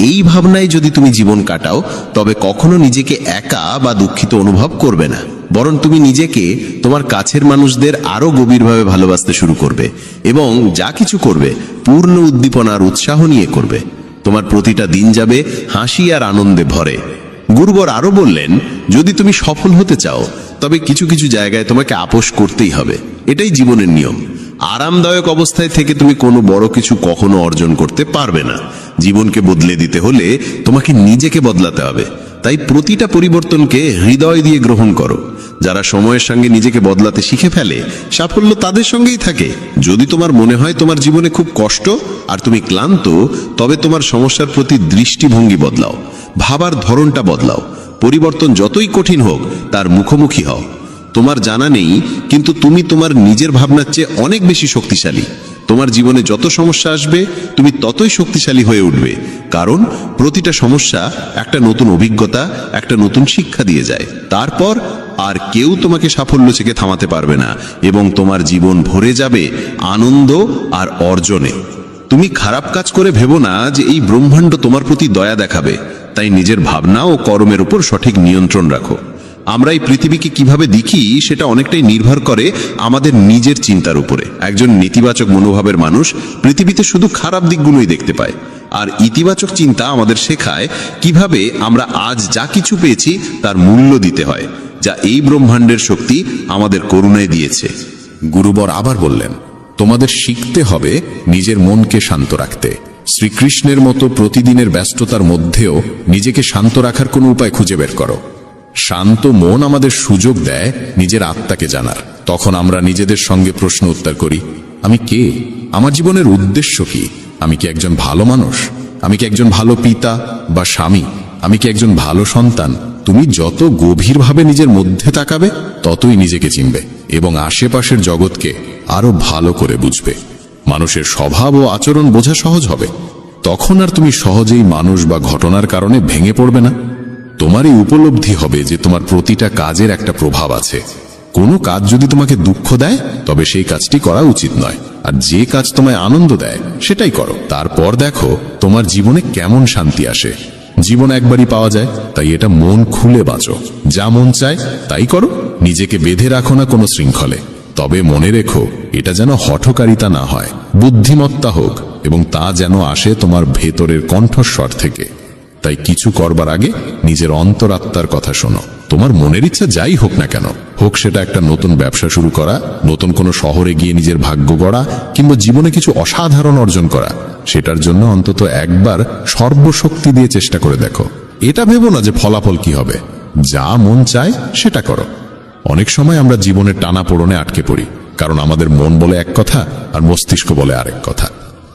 এই ভাবনায় যদি তুমি জীবন কাটাও, তবে কখনো নিজেকে একা বা দুঃখিত অনুভব করবে না, বরং তুমি নিজেকে, তোমার কাছের মানুষদের আরো গভীরভাবে ভালোবাসতে শুরু করবে, এবং যা কিছু করবে পূর্ণ উদ্দীপনা আর উৎসাহ নিয়ে করবে। তোমার প্রতিটা দিন যাবে হাসি আর আনন্দে ভরে। গুরুবর আরো বললেন, যদি তুমি সফল হতে চাও, তবে কিছু কিছু জায়গায় তোমাকে আপোষ করতেই হবে। এটাই জীবনের নিয়ম। আরামদায়ক অবস্থায় থেকে তুমি কোনো বড় কিছু কখনো অর্জন করতে পারবে না। জীবনকে বদলে দিতে হলে তোমাকে নিজেকে বদলাতে হবে। তাই প্রতিটা পরিবর্তনকে হৃদয় দিয়ে গ্রহণ করো। যারা সময়ের সঙ্গে নিজেকে বদলাতে শিখে ফেলে, সাফল্য তাদের সঙ্গেই থাকে। যদি তোমার মনে হয় তোমার জীবনে খুব কষ্ট আর তুমি ক্লান্ত, তবে তোমার সমস্যার প্রতি দৃষ্টিভঙ্গি বদলাও, ভাবার ধরনটা বদলাও। পরিবর্তন যতই কঠিন হোক, তার মুখোমুখি হও। তোমার জানা নেই, কিন্তু তুমি তোমার নিজের ভাবনার চেয়ে অনেক বেশি শক্তিশালী। তোমার জীবনে যত সমস্যা আসবে, তুমি ততই শক্তিশালী হয়ে উঠবে, কারণ প্রতিটা সমস্যা একটা নতুন অভিজ্ঞতা, একটা নতুন শিক্ষা দিয়ে যায়। তারপর আর কেউ তোমাকে সাফল্য থেকে থামাতে পারবে না, এবং তোমার জীবন ভরে যাবে আনন্দ আর অর্জনে। তুমি খারাপ কাজ করে ভেবো না যে এই ব্রহ্মাণ্ড তোমার প্রতি দয়া দেখাবে। তাই নিজের ভাবনা ও কর্মের উপর সঠিক নিয়ন্ত্রণ রাখো। আমরা এই পৃথিবীকে কিভাবে দেখি সেটা অনেকটাই নির্ভর করে আমাদের নিজের চিন্তার উপরে। একজন নেতিবাচক মনোভাবের মানুষ পৃথিবীতে শুধু খারাপ দিকগুলোই দেখতে পায়, আর ইতিবাচক চিন্তা আমাদের শেখায় কিভাবে আমরা আজ যা কিছু পেয়েছি তার মূল্য দিতে হয়, যা এই ব্রহ্মাণ্ডের শক্তি আমাদের করুণায় দিয়েছে। গুরুবর আবার বললেন, তোমাদের শিখতে হবে নিজের মনকে শান্ত রাখতে। শ্রীকৃষ্ণের মতো প্রতিদিনের ব্যস্ততার মধ্যেও নিজেকে শান্ত রাখার কোনো উপায় খুঁজে বের করো। শান্ত মন আমাদের সুযোগ দেয় নিজের আত্মাকে জানার। তখন আমরা নিজেদের সঙ্গে প্রশ্ন উত্তর করি, আমি কে? আমার জীবনের উদ্দেশ্য কি? আমি কি একজন ভালো মানুষ? আমি কি একজন ভালো পিতা বা স্বামী? আমি কি একজন ভালো সন্তান? তুমি যত গভীরভাবে নিজের মধ্যে তাকাবে, ততই নিজেকে চিনবে এবং আশেপাশের জগৎকে আরো ভালো করে বুঝবে। মানুষের স্বভাব ও আচরণ বোঝা সহজ হবে। তখন আর তুমি সহজেই মানুষ বা ঘটনার কারণে ভেঙে পড়বে না। তোমার এই উপলব্ধি হবে যে তোমার প্রতিটা কাজের একটা প্রভাব আছে। কোনো কাজ যদি তোমাকে দুঃখ দেয়, তবে সেই কাজটি করা উচিত নয়, আর যে কাজ তোমায় আনন্দ দেয় সেটাই করো। তারপর দেখো তোমার জীবনে কেমন শান্তি আসে। জীবন একবারই পাওয়া যায়, তাই এটা মন খুলে বাঁচো। যা মন চায় তাই করো, নিজেকে বেঁধে রাখো না কোনো শৃঙ্খলে। তবে মনে রেখো, এটা যেন হঠকারিতা না হয়, বুদ্ধিমত্তা হোক, এবং তা যেন আসে তোমার ভেতরের কণ্ঠস্বর থেকে। তাই কিছু করবার আগে নিজের অন্তরাত্মার কথা শোনো। তোমার মনের ইচ্ছা যাই হোক না কেন, হোক সেটা একটা নতুন ব্যবসা শুরু করা, নতুন কোনো শহরে গিয়ে নিজের ভাগ্য গড়া, কিংবা জীবনে কিছু অসাধারণ অর্জন করা, সেটার জন্য অন্তত একবার সর্বশক্তি দিয়ে চেষ্টা করে দেখো। এটা ভেবো না যে ফলাফল কি হবে। যা মন চায় সেটা করো। অনেক সময় আমরা জীবনের টানাপোড়েনে আটকে পড়ি, কারণ আমাদের মন বলে এক কথা আর মস্তিষ্ক বলে আরেক কথা।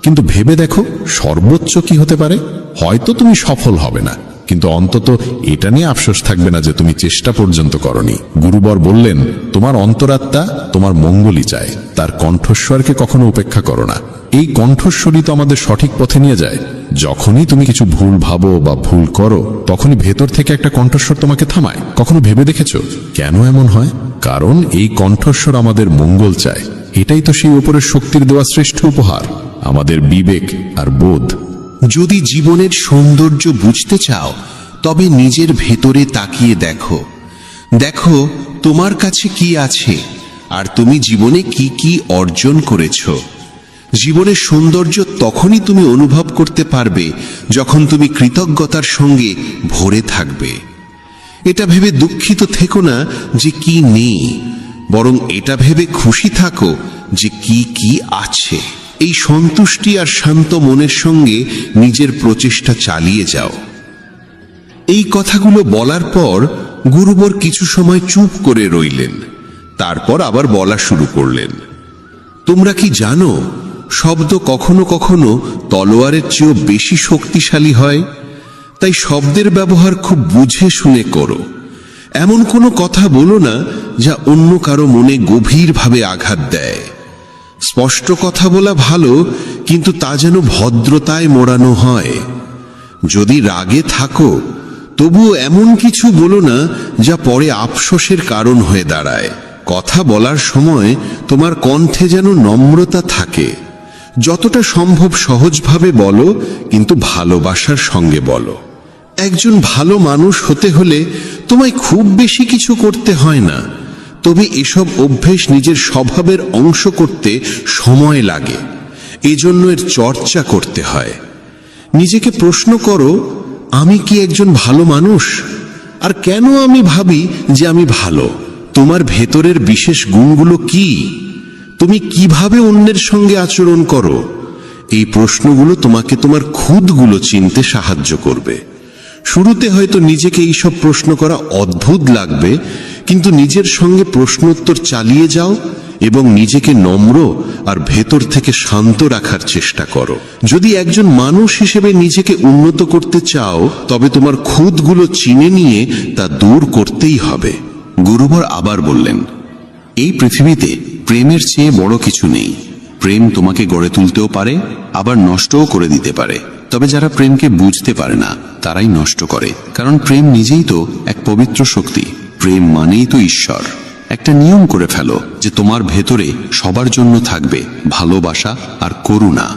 কিন্তু ভেবে দেখো, সর্বোচ্চ কি হতে পারে? হয়তো তুমি সফল হবে না, কিন্তু অন্তত এটা নিয়ে আফসোস থাকবে না যে তুমি চেষ্টা পর্যন্ত করনি। গুরুবর বললেন, তোমার অন্তরাত্মা তোমার মঙ্গলই চায়, তার কণ্ঠস্বরকে কখনো উপেক্ষা করো না। এই কণ্ঠস্বরই তো আমাদের সঠিক পথে নিয়ে যায়। যখনই তুমি কিছু ভুল ভাবো বা ভুল করো, তখনই ভেতর থেকে একটা কণ্ঠস্বর তোমাকে থামায়। কখনো ভেবে দেখেছো কেন এমন হয়? কারণ এই কণ্ঠস্বর আমাদের মঙ্গল চায়। এটাই তো সেই উপরের শক্তির দেওয়া শ্রেষ্ঠ উপহার, আমাদের বিবেক আর বোধ। যদি জীবনের সৌন্দর্য বুঝতে চাও, তবে নিজের ভেতরে তাকিয়ে দেখো। দেখো তোমার কাছে কি আছে, আর তুমি জীবনে কি কি অর্জন করেছো। জীবনের সৌন্দর্য তখনই তুমি অনুভব করতে পারবে যখন তুমি কৃতজ্ঞতার সঙ্গে ভরে থাকবে। এটা ভেবে দুঃখিত থেকো না যে কি নেই, বরং এটা ভেবে খুশি থাকো যে কি কি আছে। এই সন্তুষ্টি আর শান্ত মনের সঙ্গে নিজের প্রচেষ্টা চালিয়ে যাও। এই কথাগুলো বলার পর গুরুবর কিছু সময় চুপ করে রইলেন, তারপর আবার বলা শুরু করলেন। তোমরা কি জানো, শব্দ কখনো কখনো তলোয়ারের চেয়েও বেশি শক্তিশালী হয়। তাই শব্দের ব্যবহার খুব বুঝে শুনে করো। এমন কোনো কথা বলো না যা অন্য কারো মনে গভীরভাবে আঘাত দেয়। স্পষ্ট কথা বলা ভালো, কিন্তু তা যেন ভদ্রতায় মোড়ানো হয়। যদি রাগে থাকো, তবুও এমন কিছু বলো না যা পরে আফসোসের কারণ হয়ে দাঁড়ায়। কথা বলার সময় তোমার কণ্ঠে যেন নম্রতা থাকে। যতটা সম্ভব সহজভাবে বলো, কিন্তু ভালোবাসার সঙ্গে বলো। একজন ভালো মানুষ হতে হলে তোমায় খুব বেশি কিছু করতে হয় না, তবে এসব অভ্যেস নিজের স্বভাবের অংশ করতে সময় লাগে। এজন্য এর চর্চা করতে হয়। নিজেকে প্রশ্ন করো, আমি কি একজন ভালো মানুষ? আর কেন আমি ভাবি যে আমি ভালো? তোমার ভেতরের বিশেষ গুণগুলো কি? তুমি কিভাবে অন্যের সঙ্গে আচরণ করো? এই প্রশ্নগুলো তোমাকে তোমার খুদগুলো চিনতে সাহায্য করবে। শুরুতে হয়তো নিজেকে এইসব প্রশ্ন করা অদ্ভুত লাগবে, কিন্তু নিজের সঙ্গে প্রশ্নোত্তর চালিয়ে যাও এবং নিজেকে নম্র আর ভেতর থেকে শান্ত রাখার চেষ্টা করো। যদি একজন মানুষ হিসেবে নিজেকে উন্নত করতে চাও, তবে তোমার খুদগুলো চিনে নিয়ে তা দূর করতেই হবে। গুরুবর আবার বললেন, এই পৃথিবীতে প্রেমের চেয়ে বড় কিছু নেই। প্রেম তোমাকে গড়ে তুলতেও পারে, আবার নষ্টও করে দিতে পারে। তবে যারা প্রেমকে বুঝতে পারে না, তারাই নষ্ট করে। কারণ প্রেম নিজেই তো এক পবিত্র শক্তি। প্রেম মানেই তো ঈশ্বর। একটা নিয়ম করে ফেলো যে তোমার ভেতরে সবার জন্য থাকবে ভালোবাসা আর করুণা।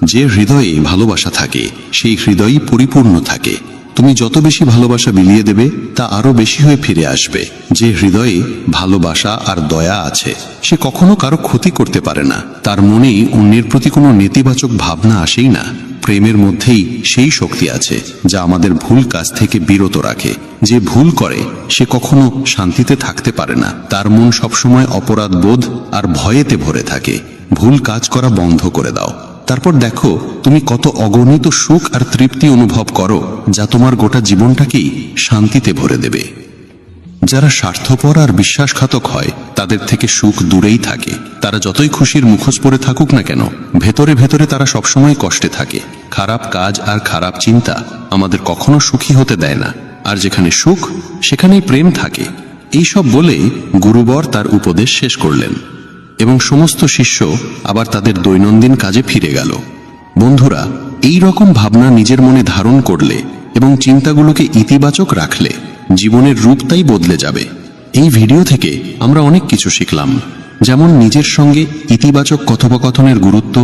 যে হৃদয়ে ভালোবাসা থাকে, সেই হৃদয়ই পরিপূর্ণ থাকে। তুমি যত বেশি ভালোবাসা বিলিয়ে দেবে, তা আরো বেশি হয়ে ফিরে আসবে। যে হৃদয়ে ভালোবাসা আর দয়া আছে, সে কখনো কারো ক্ষতি করতে পারে না। তার মনেই অন্যের প্রতি কোনো নেতিবাচক ভাবনা আসেই না। প্রেমের মধ্যেই সেই শক্তি আছে যা আমাদের ভুল কাজ থেকে বিরত রাখে। যে ভুল করে সে কখনো শান্তিতে থাকতে পারে না। তার মন সবসময় অপরাধ বোধ আর ভয়েতে ভরে থাকে। ভুল কাজ করা বন্ধ করে দাও, তারপর দেখো তুমি কত অগণিত সুখ আর তৃপ্তি অনুভব করো, যা তোমার গোটা জীবনটাকেই শান্তিতে ভরে দেবে। যারা স্বার্থপর আর বিশ্বাসঘাতক হয়, তাদের থেকে সুখ দূরেই থাকে। তারা যতই খুশির মুখোশ পরে থাকুক না কেন, ভেতরে ভেতরে তারা সবসময় কষ্টে থাকে। খারাপ কাজ আর খারাপ চিন্তা আমাদের কখনো সুখী হতে দেয় না। আর যেখানে সুখ, সেখানেই প্রেম থাকে। এইসব বলে গুরুবর তার উপদেশ শেষ করলেন এবং সমস্ত শিষ্য আবার তাদের দৈনন্দিন কাজে ফিরে গেল। বন্ধুরা, এই রকম ভাবনা নিজের মনে ধারণ করলে এবং চিন্তাগুলোকে ইতিবাচক রাখলে জীবনের রূপটাই বদলে যাবে। এই ভিডিও থেকে আমরা অনেক কিছু শিখলাম, যেমন নিজের সঙ্গে ইতিবাচক কথোপকথনের গুরুত্ব,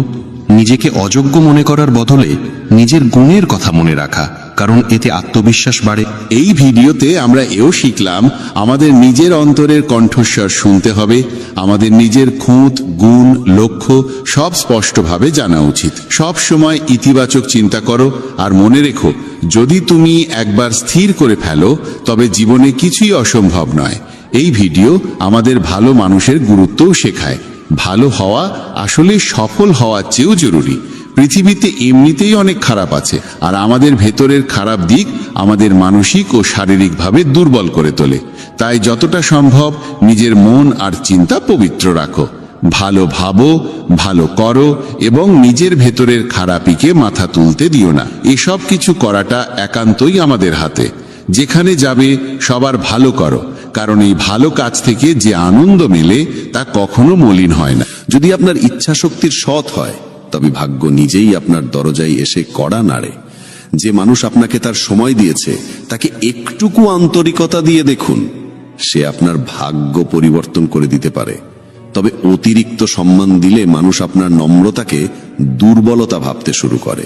নিজেকে অযোগ্য মনে করার বদলে নিজের গুণের কথা মনে রাখা, কারণ এতে আত্মবিশ্বাস বাড়ে। এই ভিডিওতে আমরা এও শিখলাম, আমাদের নিজের অন্তরের কণ্ঠস্বর শুনতে হবে। আমাদের নিজের খুঁত, গুণ, লক্ষ্য সব স্পষ্টভাবে জানা উচিত। সব সময় ইতিবাচক চিন্তা করো, আর মনে রেখো, যদি তুমি একবার স্থির করে ফেলো, তবে জীবনে কিছুই অসম্ভব নয়। এই ভিডিও আমাদের ভালো মানুষের গুরুত্বও শেখায়। ভালো হওয়া আসলে সফল হওয়ার চেয়েও জরুরি। পৃথিবীতে এমনিতেই অনেক খারাপ আছে, আর আমাদের ভেতরের খারাপ দিক আমাদের মানসিক ও শারীরিকভাবে দুর্বল করে তোলে। তাই যতটা সম্ভব নিজের মন আর চিন্তা পবিত্র রাখো। ভালো ভাবো, ভালো করো এবং নিজের ভেতরের খারাপিকে মাথা তুলতে দিও না। এসব কিছু করাটা একান্তই আমাদের হাতে। যেখানে যাবে সবার ভালো করো, কারণ এই ভালো কাজ থেকে যে আনন্দ মেলে তা কখনো মলিন হয় না। যদি আপনার ইচ্ছা শক্তির সৎ হয়, তবে ভাগ্য নিজেই আপনার দরজায় এসে কড়া নাড়ে। যে মানুষ আপনাকে তার সময় দিয়েছে, তাকে একটুকু আন্তরিকতা দিয়ে দেখুন, সে আপনার ভাগ্য পরিবর্তন করে দিতে পারে। তবে অতিরিক্ত সম্মান দিলে মানুষ আপনার নম্রতাকে দুর্বলতা ভাবতে শুরু করে।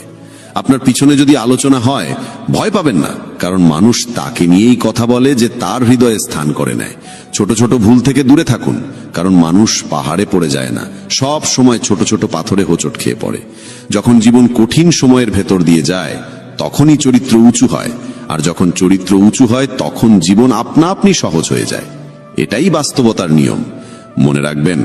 আপনার পিছনে যদি আলোচনা হয়, ভয় পাবেন না, কারণ মানুষ তাকে নিয়েই কথা বলে যে তার হৃদয়ে স্থান করে নেয়। ছোট ছোট ভুল থেকে দূরে থাকুন, কারণ মানুষ পাহাড়ে পড়ে যায় না, সব সময় ছোট ছোট পাথরে হোঁচট খেয়ে পড়ে। যখন জীবন কঠিন সময়ের ভেতর দিয়ে যায়, তখনই চরিত্র উঁচু হয়, আর যখন চরিত্র উঁচু হয়, তখন জীবন আপনা আপনি সহজ হয়ে যায়। এটাই বাস্তবতার নিয়ম। মনে রাখবেন,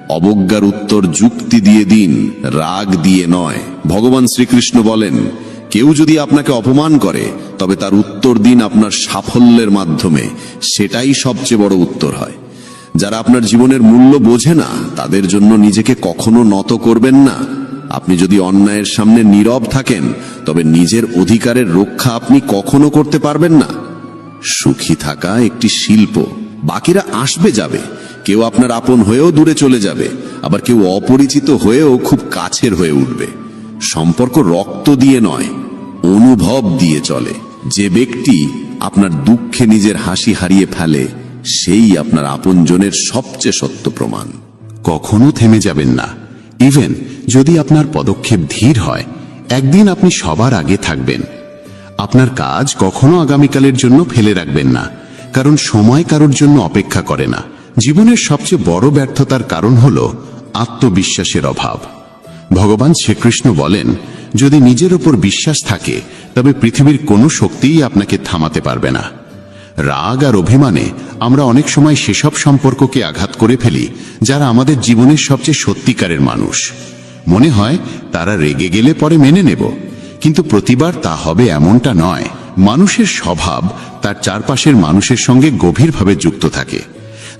অবজ্ঞার উত্তর যুক্তি দিয়ে দিন, রাগ দিয়ে নয়। ভগবান শ্রীকৃষ্ণ বলেন, কেউ যদি আপনাকে অপমান করে, তবে তার উত্তর দিন আপনার সাফল্যের মাধ্যমে। সেটাই সবচেয়ে বড় উত্তর হয়। যারা আপনার জীবনের মূল্য বোঝে না, তাদের জন্য নিজেকে কখনো নত করবেন না। আপনি যদি অন্যায়ের সামনে নীরব থাকেন, তবে নিজের অধিকারের রক্ষা আপনি কখনো করতে পারবেন না। সুখী থাকা একটি শিল্প। বাকিরা আসবে যাবে, কেউ আপনার আপন হয়েও দূরে চলে যাবে, আবার কেউ অপরিচিত হয়েও খুব কাছের হয়ে উঠবে। সম্পর্ক রক্ত দিয়ে নয়, অনুভব দিয়ে চলে। যে ব্যক্তি আপনার দুঃখে নিজের হাসি হারিয়ে ফেলে, সেই আপনার আপনজনের সবচেয়ে সত্য প্রমাণ। কখনো থেমে যাবেন না। ইভেন যদি আপনার পদক্ষেপ ধীর হয়, একদিন আপনি সবার আগে থাকবেন। আপনার কাজ কখনো আগামীকালের জন্য ফেলে রাখবেন না, কারণ সময় কারোর জন্য অপেক্ষা করে না। জীবনের সবচেয়ে বড় ব্যর্থতার কারণ হল আত্মবিশ্বাসের অভাব। ভগবান শ্রীকৃষ্ণ বলেন, যদি নিজের উপর বিশ্বাস থাকে, তবে পৃথিবীর কোনো শক্তিই আপনাকে থামাতে পারবে না। রাগ আর অভিমানে আমরা অনেক সময় সেসব সম্পর্ককে আঘাত করে ফেলি যারা আমাদের জীবনের সবচেয়ে সত্যিকারের মানুষ। মনে হয় তারা রেগে গেলে পরে মেনে নেব, কিন্তু প্রতিবার তা হবে এমনটা নয়। মানুষের স্বভাব তার চারপাশের মানুষের সঙ্গে গভীরভাবে যুক্ত থাকে।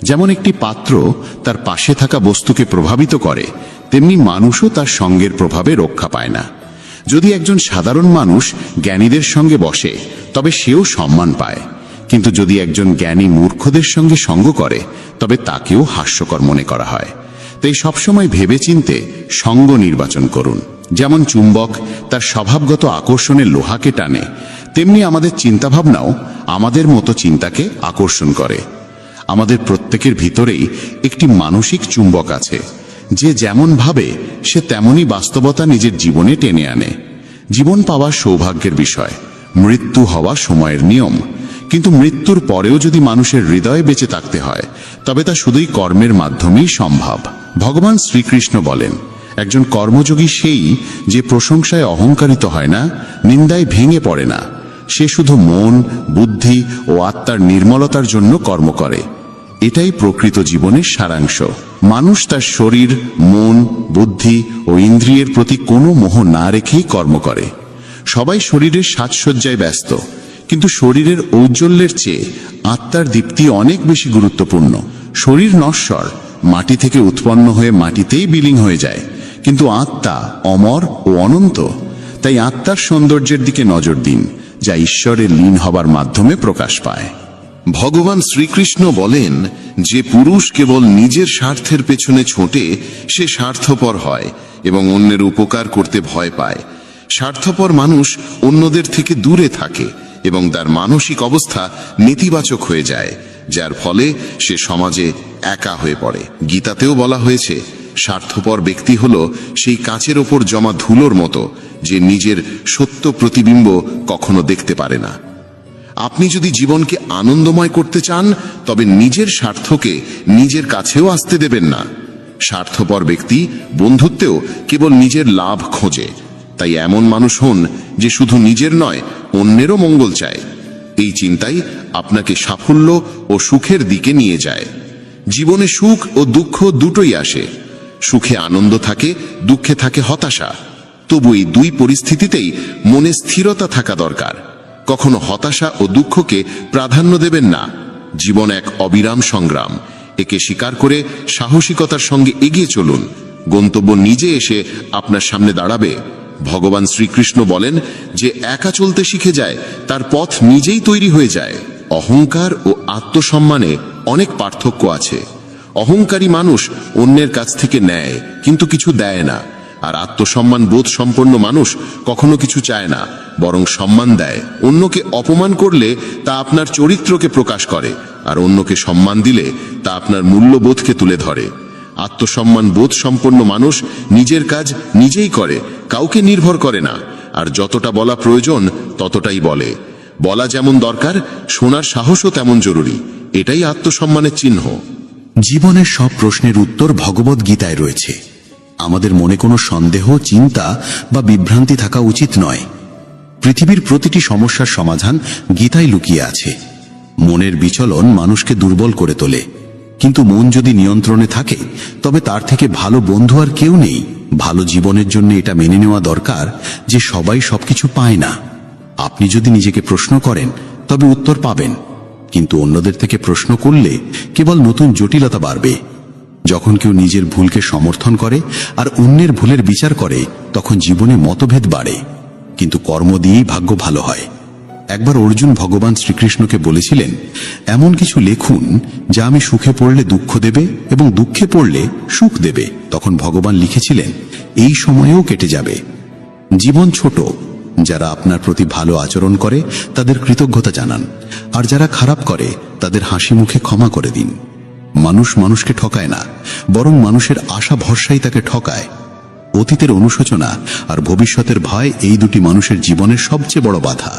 যেমন একটি পাত্র তার পাশে থাকা বস্তুকে প্রভাবিত করে, তেমনি মানুষও তার সঙ্গের প্রভাবে রক্ষা পায় না। যদি একজন সাধারণ মানুষ জ্ঞানীদের সঙ্গে বসে, তবে সেও সম্মান পায়, কিন্তু যদি একজন জ্ঞানী মূর্খদের সঙ্গে সঙ্গ করে, তবে তাকেও হাস্যকর মনে করা হয়। তাই সবসময় ভেবেচিন্তে সঙ্গ নির্বাচন করুন। যেমন চুম্বক তার স্বভাবগত আকর্ষণে লোহাকে টানে, তেমনি আমাদের চিন্তাভাবনাও আমাদের মতো চিন্তাকে আকর্ষণ করে। আমাদের প্রত্যেকের ভিতরেই একটি মানসিক চুম্বক আছে। যে যেমন ভাবে, সে তেমনই বাস্তবতা নিজের জীবনে টেনে আনে। জীবন পাওয়া সৌভাগ্যের বিষয়, মৃত্যু হওয়া সময়ের নিয়ম। কিন্তু মৃত্যুর পরেও যদি মানুষের হৃদয়ে বেঁচে থাকতে হয়, তবে তা শুধুই কর্মের মাধ্যমেই সম্ভব। ভগবান শ্রীকৃষ্ণ বলেন, একজন কর্মযোগী সেই যে প্রশংসায় অহংকারিত হয় না, নিন্দায় ভেঙে পড়ে না। সে শুধু মন, বুদ্ধি ও আত্মার নির্মলতার জন্য কর্ম করে। এটাই প্রকৃত জীবনের সারাংশ। মানুষ তার শরীর, মন, বুদ্ধি ও ইন্দ্রিয়ের প্রতি কোনো মোহ না রেখেই কর্ম করে। সবাই শরীরের সাজসজ্জায় ব্যস্ত, কিন্তু শরীরের ঔজ্জ্বল্যের চেয়ে আত্মার দীপ্তি অনেক বেশি গুরুত্বপূর্ণ। শরীর নশ্বর, মাটি থেকে উৎপন্ন হয়ে মাটিতেই বিলীন হয়ে যায়, কিন্তু আত্মা অমর ও অনন্ত। তাই আত্মার সৌন্দর্যের দিকে নজর দিন, যা ঈশ্বরে লীন হবার মাধ্যমে প্রকাশ পায়। ভগবান শ্রীকৃষ্ণ বলেন, যে পুরুষ কেবল নিজের স্বার্থের পেছনে ছোটে, সে স্বার্থপর হয় এবং অন্যের উপকার করতে ভয় পায়। স্বার্থপর মানুষ অন্যদের থেকে দূরে থাকে এবং তার মানসিক অবস্থা নেতিবাচক হয়ে যায়, যার ফলে সে সমাজে একা হয়ে পড়ে। গীতাতেও বলা হয়েছে, স্বার্থপর ব্যক্তি হল সেই কাচের ওপর জমা ধুলোর মতো, যে নিজের সত্য প্রতিবিম্ব কখনো দেখতে পারে না। আপনি যদি জীবনকে আনন্দময় করতে চান, তবে নিজের স্বার্থকে নিজের কাছেও আসতে দেবেন না। স্বার্থপর ব্যক্তি বন্ধুত্বেও কেবল নিজের লাভ খোঁজে। তাই এমন মানুষ হন যে শুধু নিজের নয়, অন্যেরও মঙ্গল চায়। এই চিন্তাই আপনাকে সাফল্য ও সুখের দিকে নিয়ে যায়। জীবনে সুখ ও দুঃখ দুটোই আসে। সুখে আনন্দ থাকে, দুঃখে থাকে হতাশা। তবু এই দুই পরিস্থিতিতেই মনে স্থিরতা থাকা দরকার। কখনো হতাশা ও দুঃখকে প্রাধান্য দেবেন না। জীবন এক অবিরাম সংগ্রাম। একে স্বীকার করে সাহসিকতার সঙ্গে এগিয়ে চলুন। গন্তব্য নিজে এসে আপনার সামনে দাঁড়াবে। ভগবান শ্রীকৃষ্ণ বলেন, যে একা চলতে শিখে যায় তার পথ নিজেই তৈরি হয়ে যায়। অহংকার ও আত্মসম্মানে অনেক পার্থক্য আছে। অহংকারী মানুষ অন্যের কাছ থেকে নেয় কিন্তু কিছু দেয় না, আর আত্মসম্মান বোধ সম্পন্ন মানুষ কখনো কিছু চায় না, বরং সম্মান দেয়। অন্যকে অপমান করলে তা আপনার চরিত্রকে প্রকাশ করে, আর অন্যকে সম্মান দিলে তা আপনার মূল্যবোধকে তুলে ধরে। আত্মসম্মান বোধ সম্পন্ন মানুষ নিজের কাজ নিজেই করে, কাউকে নির্ভর করে না, আর যতটা বলা প্রয়োজন ততটাই বলে। বলা যেমন দরকার, শোনার সাহসও তেমন জরুরি। এটাই আত্মসম্মানের চিহ্ন। জীবনের সব প্রশ্নের উত্তর ভগবদ গীতায় রয়েছে। আমাদের মনে কোনো সন্দেহ, চিন্তা বা বিভ্রান্তি থাকা উচিত নয়। পৃথিবীর প্রতিটি সমস্যার সমাধান গীতায় লুকিয়ে আছে। মনের বিচলন মানুষকে দুর্বল করে তোলে, কিন্তু মন যদি নিয়ন্ত্রণে থাকে তবে তার থেকে ভালো বন্ধু আর কেউ নেই। ভালো জীবনের জন্য এটা মেনে নেওয়া দরকার যে সবাই সবকিছু পায় না। আপনি যদি নিজেকে প্রশ্ন করেন তবে উত্তর পাবেন, কিন্তু অন্যদের থেকে প্রশ্ন করলে কেবল নতুন জটিলতা বাড়বে। যখন কেউ নিজের ভুলকে সমর্থন করে আর অন্যের ভুলের বিচার করে, তখন জীবনে মতভেদ বাড়ে, কিন্তু কর্ম দিয়েই ভাগ্য ভালো হয়। একবার অর্জুন ভগবান শ্রীকৃষ্ণকে বলেছিলেন, এমন কিছু লেখুন যা আমি সুখে পড়লে দুঃখ দেবে এবং দুঃখে পড়লে সুখ দেবে। তখন ভগবান লিখেছিলেন, এই সময়েও কেটে যাবে। জীবন ছোট, যারা আপনার প্রতি ভালো আচরণ করে তাদের কৃতজ্ঞতা জানান, আর যারা খারাপ করে তাদের হাসি মুখে ক্ষমা করে দিন। মানুষ মানুষকে ঠকায় না, বরং মানুষের আশা ভরসাই তাকে ঠকায়। অতীতের অনুশোচনা আর ভবিষ্যতের ভয়, এই দুটি মানুষের জীবনের সবচেয়ে বড় বাধা।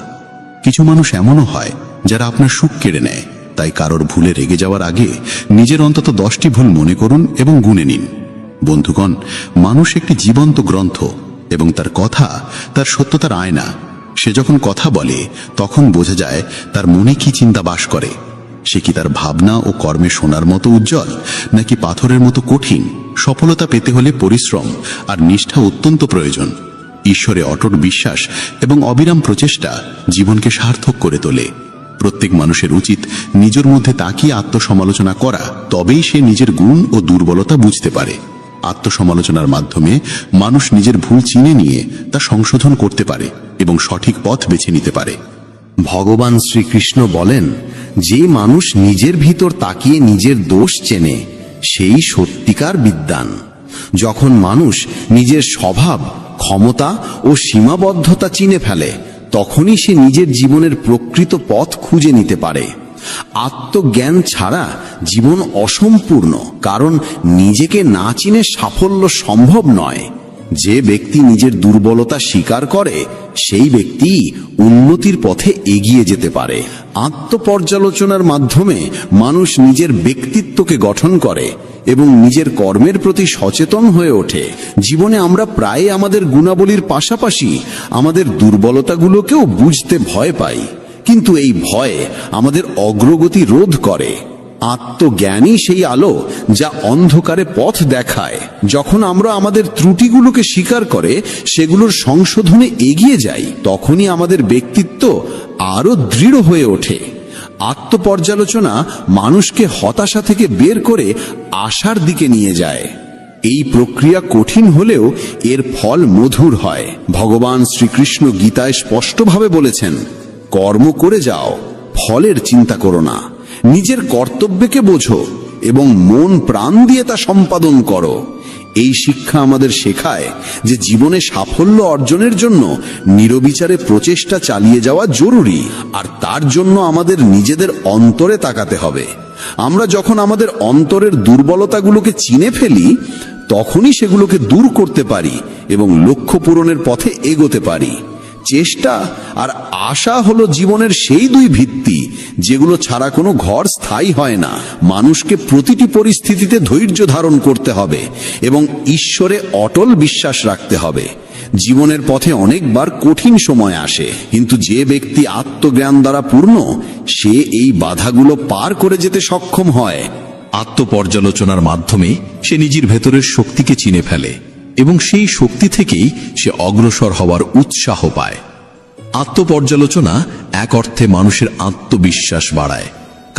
কিছু মানুষ এমনও হয় যারা আপনার সুখ কেড়ে নেয়। তাই কারোর ভুলে রেগে যাওয়ার আগে নিজের অন্তত 10টি ভুল মনে করুন এবং গুনে নিন। বন্ধুগণ, মানুষ একটি জীবন্ত গ্রন্থ এবং তার কথা তার সত্যতার আয়না। সে যখন কথা বলে তখন বোঝা যায় তার মনে কি চিন্তা বাস করে। সে কি তার ভাবনা ও কর্মে সোনার মতো উজ্জ্বল, নাকি পাথরের মতো কঠিন। সফলতা পেতে হলে পরিশ্রম আর নিষ্ঠা অত্যন্ত প্রয়োজন। ঈশ্বরে অটট বিশ্বাস এবং অবিরাম প্রচেষ্টা জীবনকে সার্থক করে তোলে। প্রত্যেক মানুষের উচিত নিজের মধ্যে তাকিয়ে আত্মসমালোচনা করা, তবেই সে নিজের গুণ ও দুর্বলতা বুঝতে পারে। আত্মসমালোচনার মাধ্যমে মানুষ নিজের ভুল চিনে নিয়ে তা সংশোধন করতে পারে এবং সঠিক পথ বেছে নিতে পারে। ভগবান শ্রীকৃষ্ণ বলেন, যে মানুষ নিজের ভিতর তাকিয়ে নিজের দোষ চেনে সেই সত্যিকার বিদ্বান। যখন মানুষ নিজের স্বভাব, ক্ষমতা ও সীমাবদ্ধতা চিনে ফেলে, তখনই সে নিজের জীবনের প্রকৃত পথ খুঁজে নিতে পারে। আত্মজ্ঞান ছাড়া জীবন অসম্পূর্ণ, কারণ নিজেকে না চিনে সাফল্য সম্ভব নয়। যে ব্যক্তি নিজের দুর্বলতা স্বীকার করে সেই ব্যক্তি উন্নতির পথে এগিয়ে যেতে পারে। আত্মপর্যালোচনার মাধ্যমে মানুষ নিজের ব্যক্তিত্বকে গঠন করে এবং নিজের কর্মের প্রতি সচেতন হয়ে ওঠে। জীবনে আমরা প্রায় আমাদের গুণাবলীর পাশাপাশি আমাদের দুর্বলতাগুলোকেও বুঝতে ভয় পাই, কিন্তু এই ভয় আমাদের অগ্রগতি রোধ করে। আত্মজ্ঞানই সেই আলো যা অন্ধকারে পথ দেখায়। যখন আমরা আমাদের ত্রুটিগুলোকে স্বীকার করে সেগুলোর সংশোধনে এগিয়ে যাই, তখনই আমাদের ব্যক্তিত্ব আরো দৃঢ় হয়ে ওঠে। আত্মপর্যালোচনা মানুষকে হতাশা থেকে বের করে আশার দিকে নিয়ে যায়। এই প্রক্রিয়া কঠিন হলেও এর ফল মধুর হয়। ভগবান শ্রীকৃষ্ণ গীতায় স্পষ্টভাবে বলেছেন, কর্ম করে যাও, ফলের চিন্তা করো না। নিজের কর্তব্যকে বোঝো এবং মন প্রাণ দিয়ে তা সম্পাদন করো। এই শিক্ষা আমাদের শেখায় যে জীবনে সাফল্য অর্জনের জন্য নিরবিচারে প্রচেষ্টা চালিয়ে যাওয়া জরুরি, আর তার জন্য আমাদের নিজেদের অন্তরে তাকাতে হবে। আমরা যখন আমাদের অন্তরের দুর্বলতাগুলোকে চিনে ফেলি, তখনই সেগুলোকে দূর করতে পারি এবং লক্ষ্য পূরণের পথে এগোতে পারি। চেষ্টা আর আশা হলো জীবনের সেই দুই ভিত্তি যেগুলো ছাড়া কোনো ঘর স্থায়ী হয় না। মানুষকে প্রতিটি পরিস্থিতিতে ধৈর্য ধারণ করতে হবে এবং ঈশ্বরে অটল বিশ্বাস রাখতে হবে। জীবনের পথে অনেকবার কঠিন সময় আসে, কিন্তু যে ব্যক্তি আত্মজ্ঞান দ্বারা পূর্ণ, সে এই বাধাগুলো পার করে যেতে সক্ষম হয়। আত্মপর্যালোচনার মাধ্যমে সে নিজের ভেতরের শক্তিকে চিনে ফেলে এবং সেই শক্তি থেকেই সে অগ্রসর হওয়ার উৎসাহ পায়। আত্মপর্যালোচনা এক অর্থে মানুষের আত্মবিশ্বাস বাড়ায়,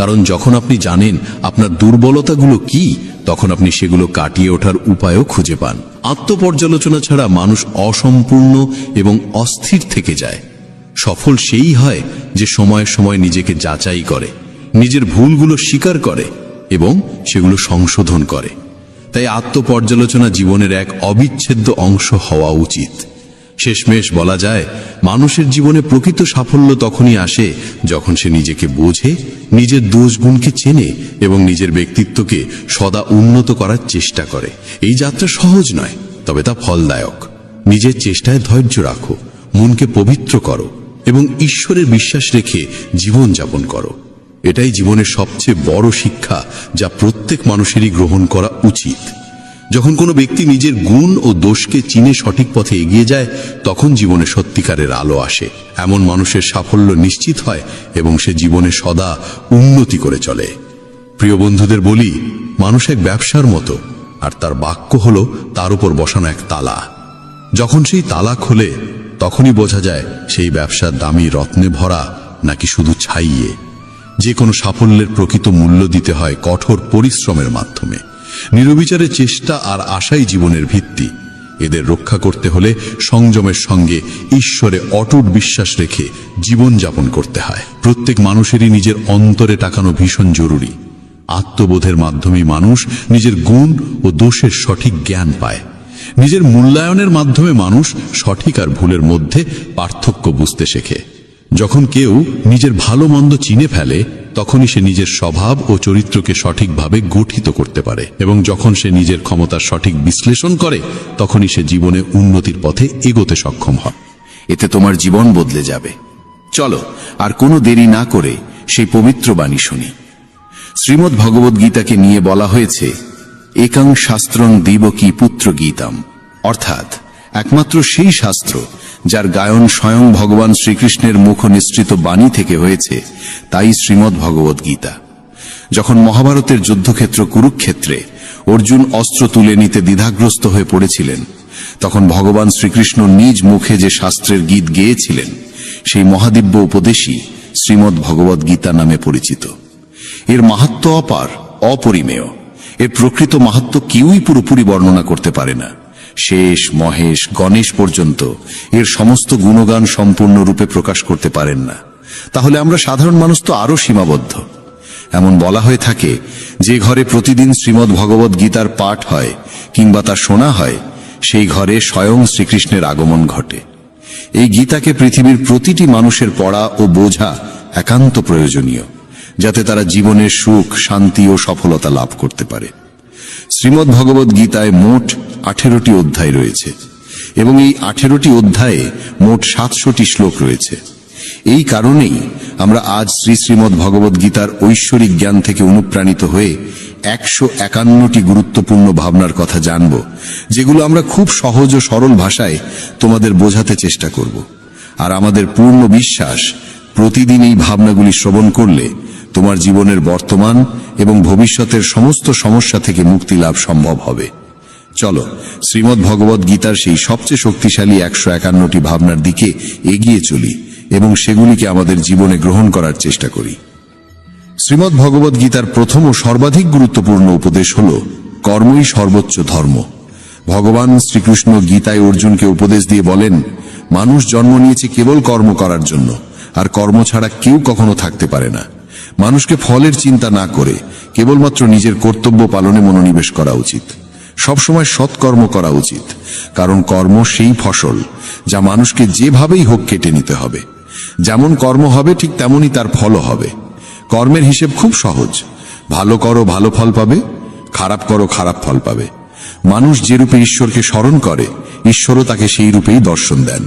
কারণ যখন আপনি জানেন আপনার দুর্বলতাগুলো কি, তখন আপনি সেগুলো কাটিয়ে ওঠার উপায়ও খুঁজে পান। আত্মপর্যালোচনা ছাড়া মানুষ অসম্পূর্ণ এবং অস্থির থেকে যায়। সফল সেই হয় যে সময়ে সময়ে নিজেকে যাচাই করে, নিজের ভুলগুলো স্বীকার করে এবং সেগুলো সংশোধন করে। তাই আত্মপর্যালোচনা জীবনের এক অবিচ্ছেদ্য অংশ হওয়া উচিত। শেষমেশ বলা যায়, মানুষের জীবনে প্রকৃত সাফল্য তখনই আসে যখন সে নিজেকে বোঝে, নিজের দোষগুণকে চেনে এবং নিজের ব্যক্তিত্বকে সদা উন্নত করার চেষ্টা করে। এই যাত্রা সহজ নয়, তবে তা ফলদায়ক। নিজের চেষ্টায় ধৈর্য রাখো, মনকে পবিত্র করো এবং ঈশ্বরের বিশ্বাস রেখে জীবন যাপন করো। এটাই জীবনের সবচেয়ে বড় শিক্ষা, যা প্রত্যেক মানুষেরই গ্রহণ করা উচিত। যখন কোনো ব্যক্তি নিজের গুণ ও দোষকে চিনে সঠিক পথে এগিয়ে যায়, তখন জীবনে সত্যিকারের আলো আসে। এমন মানুষের সাফল্য নিশ্চিত হয় এবং সে জীবনে সদা উন্নতি করে চলে। প্রিয় বন্ধুদের বলি, মানুষ এক ব্যবসার মতো, আর তার বাক্য হলো তার উপর বসানো এক তালা। যখন সেই তালা খোলে, তখনই বোঝা যায় সেই ব্যবসার দামি রত্নে ভরা নাকি শুধু ছাইয়ে। যে কোনো সাফল্যের প্রকৃত মূল্য দিতে হয় কঠোর পরিশ্রমের মাধ্যমে। নিরবিচারে চেষ্টা আর আশাই জীবনের ভিত্তি। এদের রক্ষা করতে হলে সংযমের সঙ্গে ঈশ্বরে অটুট বিশ্বাস রেখে জীবন যাপন করতে হয়। প্রত্যেক মানুষেরই নিজের অন্তরে টাকানো ভীষণ জরুরি। আত্মবোধের মাধ্যমে মানুষ নিজের গুণ ও দোষের সঠিক জ্ঞান পায়। নিজের মূল্যায়নের মাধ্যমে মানুষ সঠিক আর ভুলের মধ্যে পার্থক্য বুঝতে শেখে। যখন কেউ নিজের ভালো মন্দ চিনে ফেলে, তখনই সে নিজের স্বভাব ও চরিত্রকে সঠিকভাবে গঠিত করতে পারে, এবং যখন সে নিজের ক্ষমতার সঠিক বিশ্লেষণ করে, তখনই সে জীবনে উন্নতির পথে এগোতে সক্ষম হয়। এতে তোমার জীবন বদলে যাবে। চলো আর কোনো দেরি না করে সেই পবিত্র বাণী শুনি। শ্রীমদ্ ভগবদ গীতাকে নিয়ে বলা হয়েছে, একাং শাস্ত্রং দিবকী পুত্র গীতাম, অর্থাৎ একমাত্র সেই শাস্ত্র যার গায়ন স্বয়ং ভগবান শ্রীকৃষ্ণের মুখ নিঃসৃত বাণী থেকে হয়েছে, তাই শ্রীমদ্ ভগবদ গীতা। যখন মহাভারতের যুদ্ধক্ষেত্র কুরুক্ষেত্রে অর্জুন অস্ত্র তুলে নিতে দ্বিধাগ্রস্ত হয়ে পড়েছিলেন, তখন ভগবান শ্রীকৃষ্ণ নিজ মুখে যে শাস্ত্রের গীত গেয়েছিলেন, সেই মহাদিব্য উপদেশই শ্রীমদ্ ভগবদ গীতা নামে পরিচিত। এর মাহাত্ম্য অপার, অপরিমেয়। এর প্রকৃত মাহাত্ম্য কেউই পুরোপুরি বর্ণনা করতে পারে না। শেষ, মহেশ, গণেশ পর্যন্ত এর সমস্ত গুণগান সম্পূর্ণরূপে প্রকাশ করতে পারেন না। তাহলে আমরা সাধারণ মানুষ তো আরো সীমাবদ্ধ। এমন বলা হয়ে থাকে, যে ঘরে প্রতিদিন শ্রীমদ্ ভগবদ গীতার পাঠ হয় কিংবা তা শোনা হয়, সেই ঘরে স্বয়ং শ্রীকৃষ্ণের আগমন ঘটে। এই গীতাকে পৃথিবীর প্রতিটি মানুষের পড়া ও বোঝা একান্ত প্রয়োজনীয়, যাতে তারা জীবনের সুখ, শান্তি ও সফলতা লাভ করতে পারে। শ্রীমদ্ ভগবদ গীতায় মোট 18টি অধ্যায় রয়েছে এবং এই 18টি অধ্যায়ে মোট 700টি শ্লোক রয়েছে। এই কারণেই আমরা আজ শ্রীমদ্ ভগবদ গীতার ঐশ্বরিক জ্ঞান থেকে অনুপ্রাণিত হয়ে 151টি গুরুত্বপূর্ণ ভাবনার কথা জানব, যেগুলো আমরা খুব সহজ ও সরল ভাষায় তোমাদের বোঝাতে চেষ্টা করব। আর আমাদের পূর্ণ বিশ্বাস, প্রতিদিন এই ভাবনাগুলি শ্রবণ করলে তোমার জীবনের বর্তমান এবং ভবিষ্যতের সমস্ত সমস্যা থেকে মুক্তি লাভ সম্ভব হবে। চলো শ্রীমদ্ ভগবদ গীতার সেই সবচেয়ে শক্তিশালী 151টি ভাবনার দিকে এগিয়ে চলি এবং সেগুলিকে আমাদের জীবনে গ্রহণ করার চেষ্টা করি। শ্রীমদ্ ভগবদ গীতার প্রথম ও সর্বাধিক গুরুত্বপূর্ণ উপদেশ হল, কর্মই সর্বোচ্চ ধর্ম। ভগবান শ্রীকৃষ্ণ গীতায় অর্জুনকে উপদেশ দিয়ে বলেন, মানুষ জন্ম নিয়েছে কেবল কর্ম করার জন্য, আর কর্ম ছাড়া কেউ কখনো থাকতে পারে না। মানুষকে ফলের চিন্তা না করে কেবলমাত্র নিজের কর্তব্য পালনে মনোনিবেশ করা উচিত। সবসময় সৎকর্ম করা উচিত, কারণ কর্ম সেই ফসল যা মানুষকে যেভাবেই হোক কেটে নিতে হবে। যেমন কর্ম হবে ঠিক তেমনই তার ফলও হবে। কর্মের হিসেব খুব সহজ। ভালো করো, ভালো ফল পাবে; খারাপ করো, খারাপ ফল পাবে। মানুষ যে রূপে ঈশ্বরকে স্মরণ করে, ঈশ্বরও তাকে সেই রূপেই দর্শন দেন।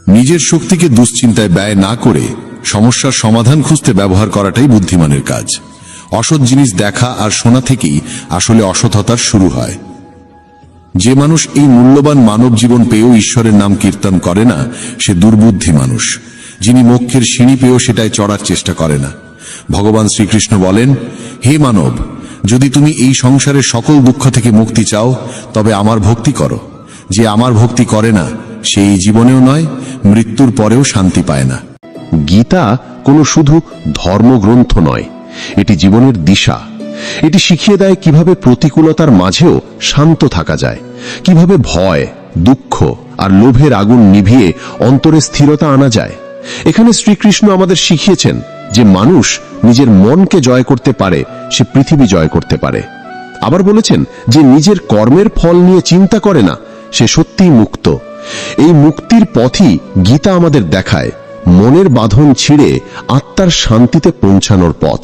নিজের শক্তিকে দুশ্চিন্তায় ব্যয় না করে সমস্যার সমাধান খুঁজতে ব্যবহার করাটাই বুদ্ধিমানের কাজ। অসৎ জিনিস দেখা আর শোনা থেকেই আসলে অসৎতার শুরু হয়। যে মানুষ এই মূল্যবান মানব জীবন পেয়েও ঈশ্বরের নাম কীর্তন করে না, সে দুর্বুদ্ধি মানুষ, যিনি মোক্ষের সিঁড়ি পেয়েও সেটায় চড়ার চেষ্টা করে না। ভগবান শ্রীকৃষ্ণ বলেন, হে মানব, যদি তুমি এই সংসারের সকল দুঃখ থেকে মুক্তি চাও, তবে আমার ভক্তি করো। যে আমার ভক্তি করে না, সে এই জীবনেও নয়, মৃত্যুর পরেও শান্তি পায় না। গীতা কোনো শুধু ধর্মগ্রন্থ নয়, এটি জীবনের দিশা। এটি শিখিয়ে দেয় কিভাবে প্রতিকূলতার মাঝেও শান্ত থাকা যায়, কিভাবে ভয়, দুঃখ আর লোভের আগুন নিভিয়ে অন্তরে স্থিরতা আনা যায়। এখানে শ্রীকৃষ্ণ আমাদের শিখিয়েছেন যে মানুষ নিজের মনকে জয় করতে পারে, সে পৃথিবী জয় করতে পারে। আবার বলেছেন যে নিজের কর্মের ফল নিয়ে চিন্তা করে না, সে সত্যিই মুক্ত। এই মুক্তির পথই গীতা আমাদের দেখায়, মনের বাঁধন ছিঁড়ে আত্মার শান্তিতে পৌঁছানোর পথ।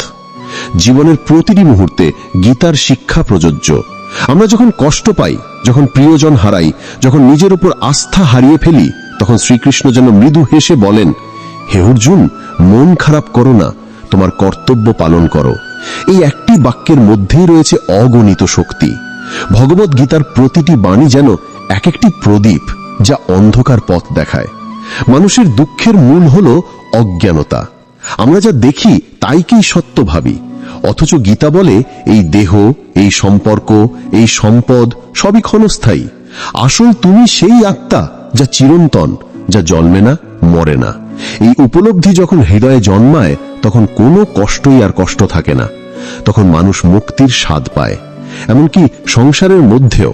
জীবনের প্রতিটি মুহূর্তে গীতার শিক্ষা প্রযোজ্য। আমরা যখন কষ্ট পাই, যখন প্রিয়জন হারাই, যখন নিজের উপর আস্থা হারিয়ে ফেলি, তখন শ্রীকৃষ্ণ যেন মৃদু হেসে বলেন, হে অর্জুন, মন খারাপ করো না, তোমার কর্তব্য পালন করো। এই একটি বাক্যের মধ্যেই রয়েছে অগণিত শক্তি। ভগবত গীতার প্রতিটি বাণী যেন এক একটি প্রদীপ, যা অন্ধকার পথ দেখায়। মানুষের দুঃখের মূল হল অজ্ঞানতা। আমরা যা দেখি তাইকেই সত্য ভাবি, অথচ গীতা বলে এই দেহ, এই সম্পর্ক, এই সম্পদ সবই ক্ষণস্থায়ী। আসল তুমি সেই আত্মা যা চিরন্তন, যা জন্মে না, মরে না। এই উপলব্ধি যখন হৃদয়ে জন্মায়, তখন কোনো কষ্টই আর কষ্ট থাকে না। তখন মানুষ মুক্তির স্বাদ পায়, এমনকি সংসারের মধ্যেও।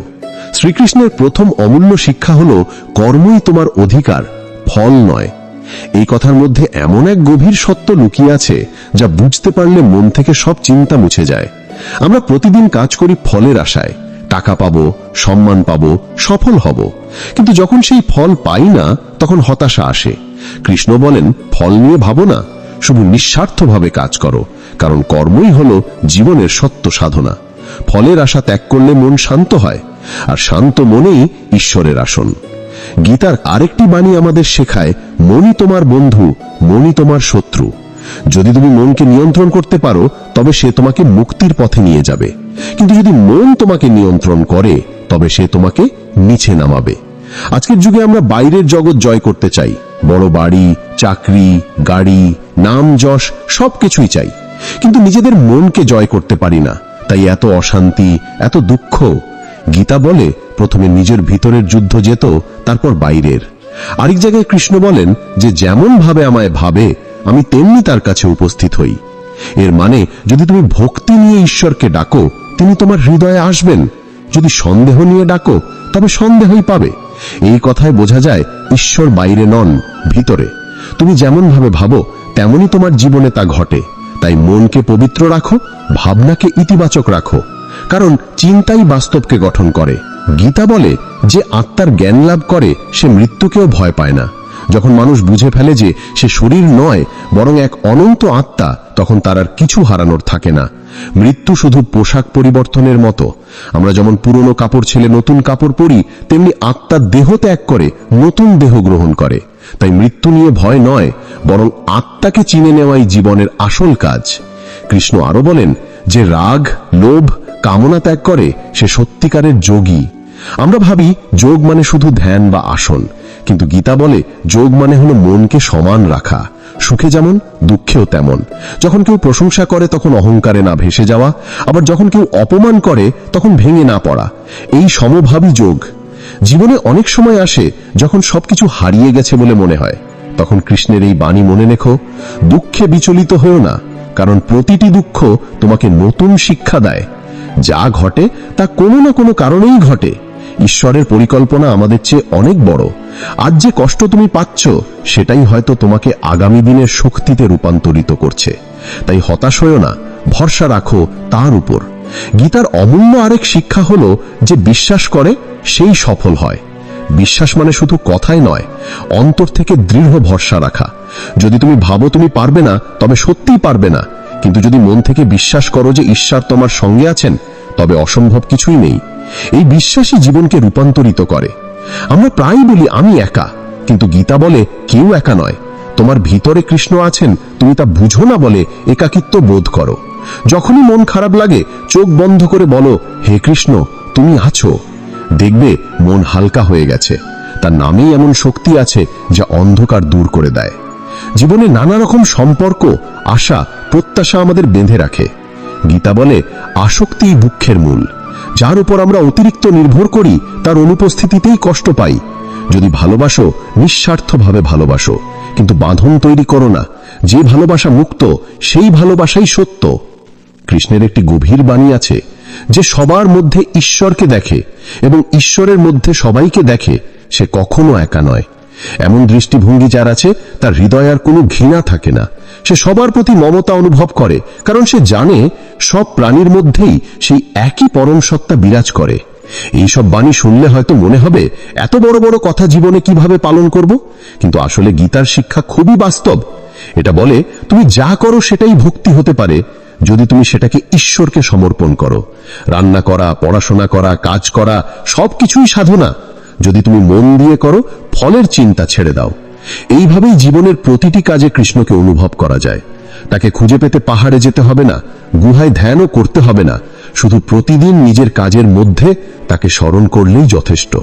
শ্রীকৃষ্ণের প্রথম অমূল্য শিক্ষা হল কর্মই তোমার অধিকার, ফল নয়। এই কথার মধ্যে এমন এক গভীর সত্য লুকিয়ে আছে যা বুঝতে পারলে মন থেকে সব চিন্তা মুছে যায়। আমরা প্রতিদিন কাজ করি ফলের আশায়, টাকা পাবো, সম্মান পাবো, সফল হব, কিন্তু যখন সেই ফল পাই না, তখন হতাশা আসে। কৃষ্ণ বলেন, ফল নিয়ে ভাবো না, শুধু নিঃস্বার্থভাবে কাজ করো, কারণ কর্মই হলো জীবনের সত্য সাধনা। ফলের আশা ত্যাগ করলে মন শান্ত হয়, আর শান্ত মনেই ঈশ্বরের আসন। গীতার আরেকটি বাণী আমাদের শেখায়, মনই তোমার বন্ধু, মনই তোমার শত্রু। যদি তুমি মনকে নিয়ন্ত্রণ করতে পারো, তবে সে তোমাকে মুক্তির পথে নিয়ে যাবে, কিন্তু যদি মন তোমাকে নিয়ন্ত্রণ করে, তবে সে তোমাকে নিচে নামাবে। আজকের যুগে আমরা বাইরের জগৎ জয় করতে চাই, বড় বাড়ি, চাকরি, গাড়ি, নাম, যশ সবকিছুই চাই, কিন্তু নিজেদের মনকে জয় করতে পারি না, তাই এত অশান্তি, এত দুঃখ। গীতা বলে, প্রথমে নিজের ভিতরের যুদ্ধ যেত, তারপর বাইরের। আরেক জায়গায় কৃষ্ণ বলেন যে যেমন ভাবে আমায় ভাবে, আমি তেমনি তার কাছে উপস্থিত হই। এর মানে, যদি তুমি ভক্তি নিয়ে ঈশ্বরকে ডাকো, তিনি তোমার হৃদয়ে আসবেন। যদি সন্দেহ নিয়ে ডাকো, তবে সন্দেহই পাবে। এই কথায় বোঝা যায় ঈশ্বর বাইরে নন, ভিতরে। তুমি যেমন ভাবে ভাবো, তেমনি তোমার জীবনে তা ঘটে। তাই মনকে পবিত্র রাখো, ভাবনাকে ইতিবাচক রাখো, কারণ চিন্তাই বাস্তবকে গঠন করে। গীতা বলে, যে আত্মার জ্ঞান লাভ করে সে মৃত্যুকেও ভয় পায় না। যখন মানুষ বুঝে ফেলে যে সে শরীর নয়, বরং এক অনন্ত আত্মা, তখন তার আর কিছু হারানোর থাকে না। মৃত্যু শুধু পোশাক পরিবর্তনের মতো। আমরা যেমন পুরনো কাপড় ছেড়ে নতুন কাপড় পরি, তেমনি আত্মা দেহ ত্যাগ করে নতুন দেহ গ্রহণ করে। তাই মৃত্যু নিয়ে ভয় নয়, বরং আত্মাকে চিনে নেওয়াই জীবনের আসল কাজ। কৃষ্ণ আরো বলেন যে রাগ, লোভ, কামনা ত্যাগ করে সে সত্যিকারের যোগী। আমরা ভাবি যোগ মানে শুধু ধ্যান বা আসন, কিন্তু গীতা বলে যোগ মানে হলো মনকে সমান রাখা, সুখে যেমন দুঃখেও তেমন। যখন কেউ প্রশংসা করে তখন অহংকারে না ভেসে যাওয়া, আবার যখন কেউ অপমান করে তখন ভেঙে না পড়া, এই সমভাবী যোগ। জীবনে অনেক সময় আসে যখন সবকিছু হারিয়ে গেছে বলে মনে হয়, তখন কৃষ্ণের এই বাণী মনে রেখো, দুঃখে বিচলিত হও না, কারণ প্রতিটি দুঃখ তোমাকে নতুন শিক্ষা দেয়। যা ঘটে তা কোনো না কোনো কারণেই ঘটে। ঈশ্বরের পরিকল্পনা আমাদের চেয়ে অনেক বড়। আজ যে কষ্ট তুমি পাচ্ছ, সেটাই হয়তো তোমাকে আগামী দিনের শক্তিতে রূপান্তরিত করছে। তাই হতাশ হও না, ভরসা রাখো তার উপর। গীতার অমূল্য আরেক শিক্ষা হলো যে বিশ্বাস করে সেই সফল হয়। বিশ্বাস মানে শুধু কথাই নয়, অন্তর থেকে দৃঢ় ভরসা রাখা। যদি তুমি ভাবো তুমি পারবে না, তবে সত্যিই পারবে না, কিন্তু যদি মন থেকে বিশ্বাস করো যে ঈশ্বর তোমার সঙ্গে আছেন, তবে অসম্ভব কিছুই নেই। এই বিশ্বাসই জীবনকে রূপান্তরিত করে। আমরা প্রায়ই বলি আমি একা, কিন্তু গীতা বলে কেউ একা নয়। তোমার ভিতরে কৃষ্ণ আছেন, তুমি তা বুঝো না বলে একাকিত্ব বোধ করো। যখনই মন খারাপ লাগে, চোখ বন্ধ করে বলো, হে কৃষ্ণ তুমি আছো। দেখবে মন হালকা হয়ে গেছে। তার নামেই এমন শক্তি আছে যা অন্ধকার দূর করে দেয়। জীবনে নানা রকম সম্পর্ক, আশা, প্রত্যাশা আমাদের বেঁধে রাখে। গীতা বলে আসক্তিই দুঃখের মূল। যার উপর আমরা অতিরিক্ত নির্ভর করি, তার অনুপস্থিতিতেই কষ্ট পাই। যদি ভালোবাসো, নিঃস্বার্থভাবে ভালোবাসো, কিন্তু বাঁধন তৈরি করো না। যে ভালোবাসা মুক্ত সেই ভালোবাসাই সত্য। কৃষ্ণের একটি গভীর বাণী আছে যে সবার মধ্যে ঈশ্বরকে দেখে এবং ঈশ্বরের মধ্যে সবাইকে দেখে, সে কখনো একা নয়। এমন দৃষ্টিভঙ্গি যার আছে তার হৃদয়ে আর কোনো ঘৃণা থাকে না। সে সবার প্রতি মমতা অনুভব করে, কারণ সে জানে সব প্রাণীর মধ্যেই সেই একই পরম সত্তা বিরাজ করে। এইসব বাণী শুনলে হয়তো মনে হবে এত বড় বড় কথা জীবনে কিভাবে পালন করব, কিন্তু আসলে গীতার শিক্ষা খুবই বাস্তব। এটা বলে তুমি যা করো সেটাই ভক্তি হতে পারে যদি তুমি সেটাকে ঈশ্বরকে সমর্পণ করো। রান্না করা, পড়াশোনা করা, কাজ করা সবকিছুই সাধনা। যদি তুমি মন দিয়ে করো, ফলের চিন্তা ছেড়ে দাও। এইভাবেই জীবনের প্রতিটি কাজে কৃষ্ণকে অনুভব করা যায়। তাকে খুঁজে পেতে পাহাড়ে যেতে হবে না, গুহায় ধ্যানও করতে হবে না, শুধু প্রতিদিন নিজের কাজের মধ্যে তাকে স্মরণ করলেই যথেষ্ট।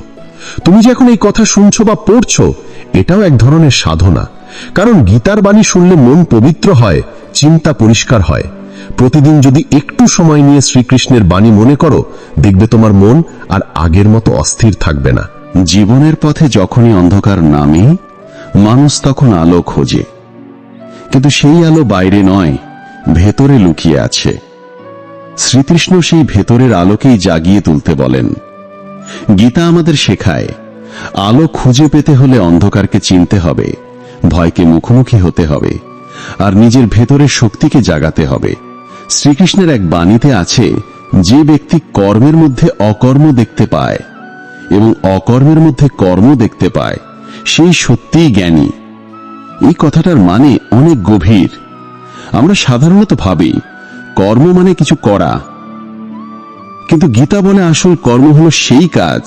তুমি যে এখন এই কথা শুনছো বা পড়ছো, এটাও এক ধরনের সাধনা। কারণ গীতার বাণী শুনলে মন পবিত্র হয়, চিন্তা পরিষ্কার হয়। প্রতিদিন যদি একটু সময় নিয়ে শ্রীকৃষ্ণের বাণী মনে করো, দেখবে তোমার মন আর আগের মতো অস্থির থাকবে না। জীবনের পথে যখনই অন্ধকার নামে, মানুষ তখন আলো খোঁজে, কিন্তু সেই আলো বাইরে নয়, ভেতরে লুকিয়ে আছে। শ্রীকৃষ্ণ সেই ভেতরের আলোকেই জাগিয়ে তুলতে বলেন। গীতা আমাদের শেখায়, আলো খুঁজে পেতে হলে অন্ধকারকে চিনতে হবে, ভয়কে মুখোমুখি হতে হবে, আর নিজের ভেতরের শক্তিকে জাগাতে হবে। শ্রীকৃষ্ণের এক বাণীতে আছে, যে ব্যক্তি কর্মের মধ্যে অকর্ম দেখতে পায় এবং অকর্মের মধ্যে কর্ম দেখতে পায়, সেই সত্যিই জ্ঞানী। এই কথাটার মানে অনেক গভীর। আমরা সাধারণত ভাবি কর্ম মানে কিছু করা, কিন্তু গীতা বলে আসল কর্ম হলো সেই কাজ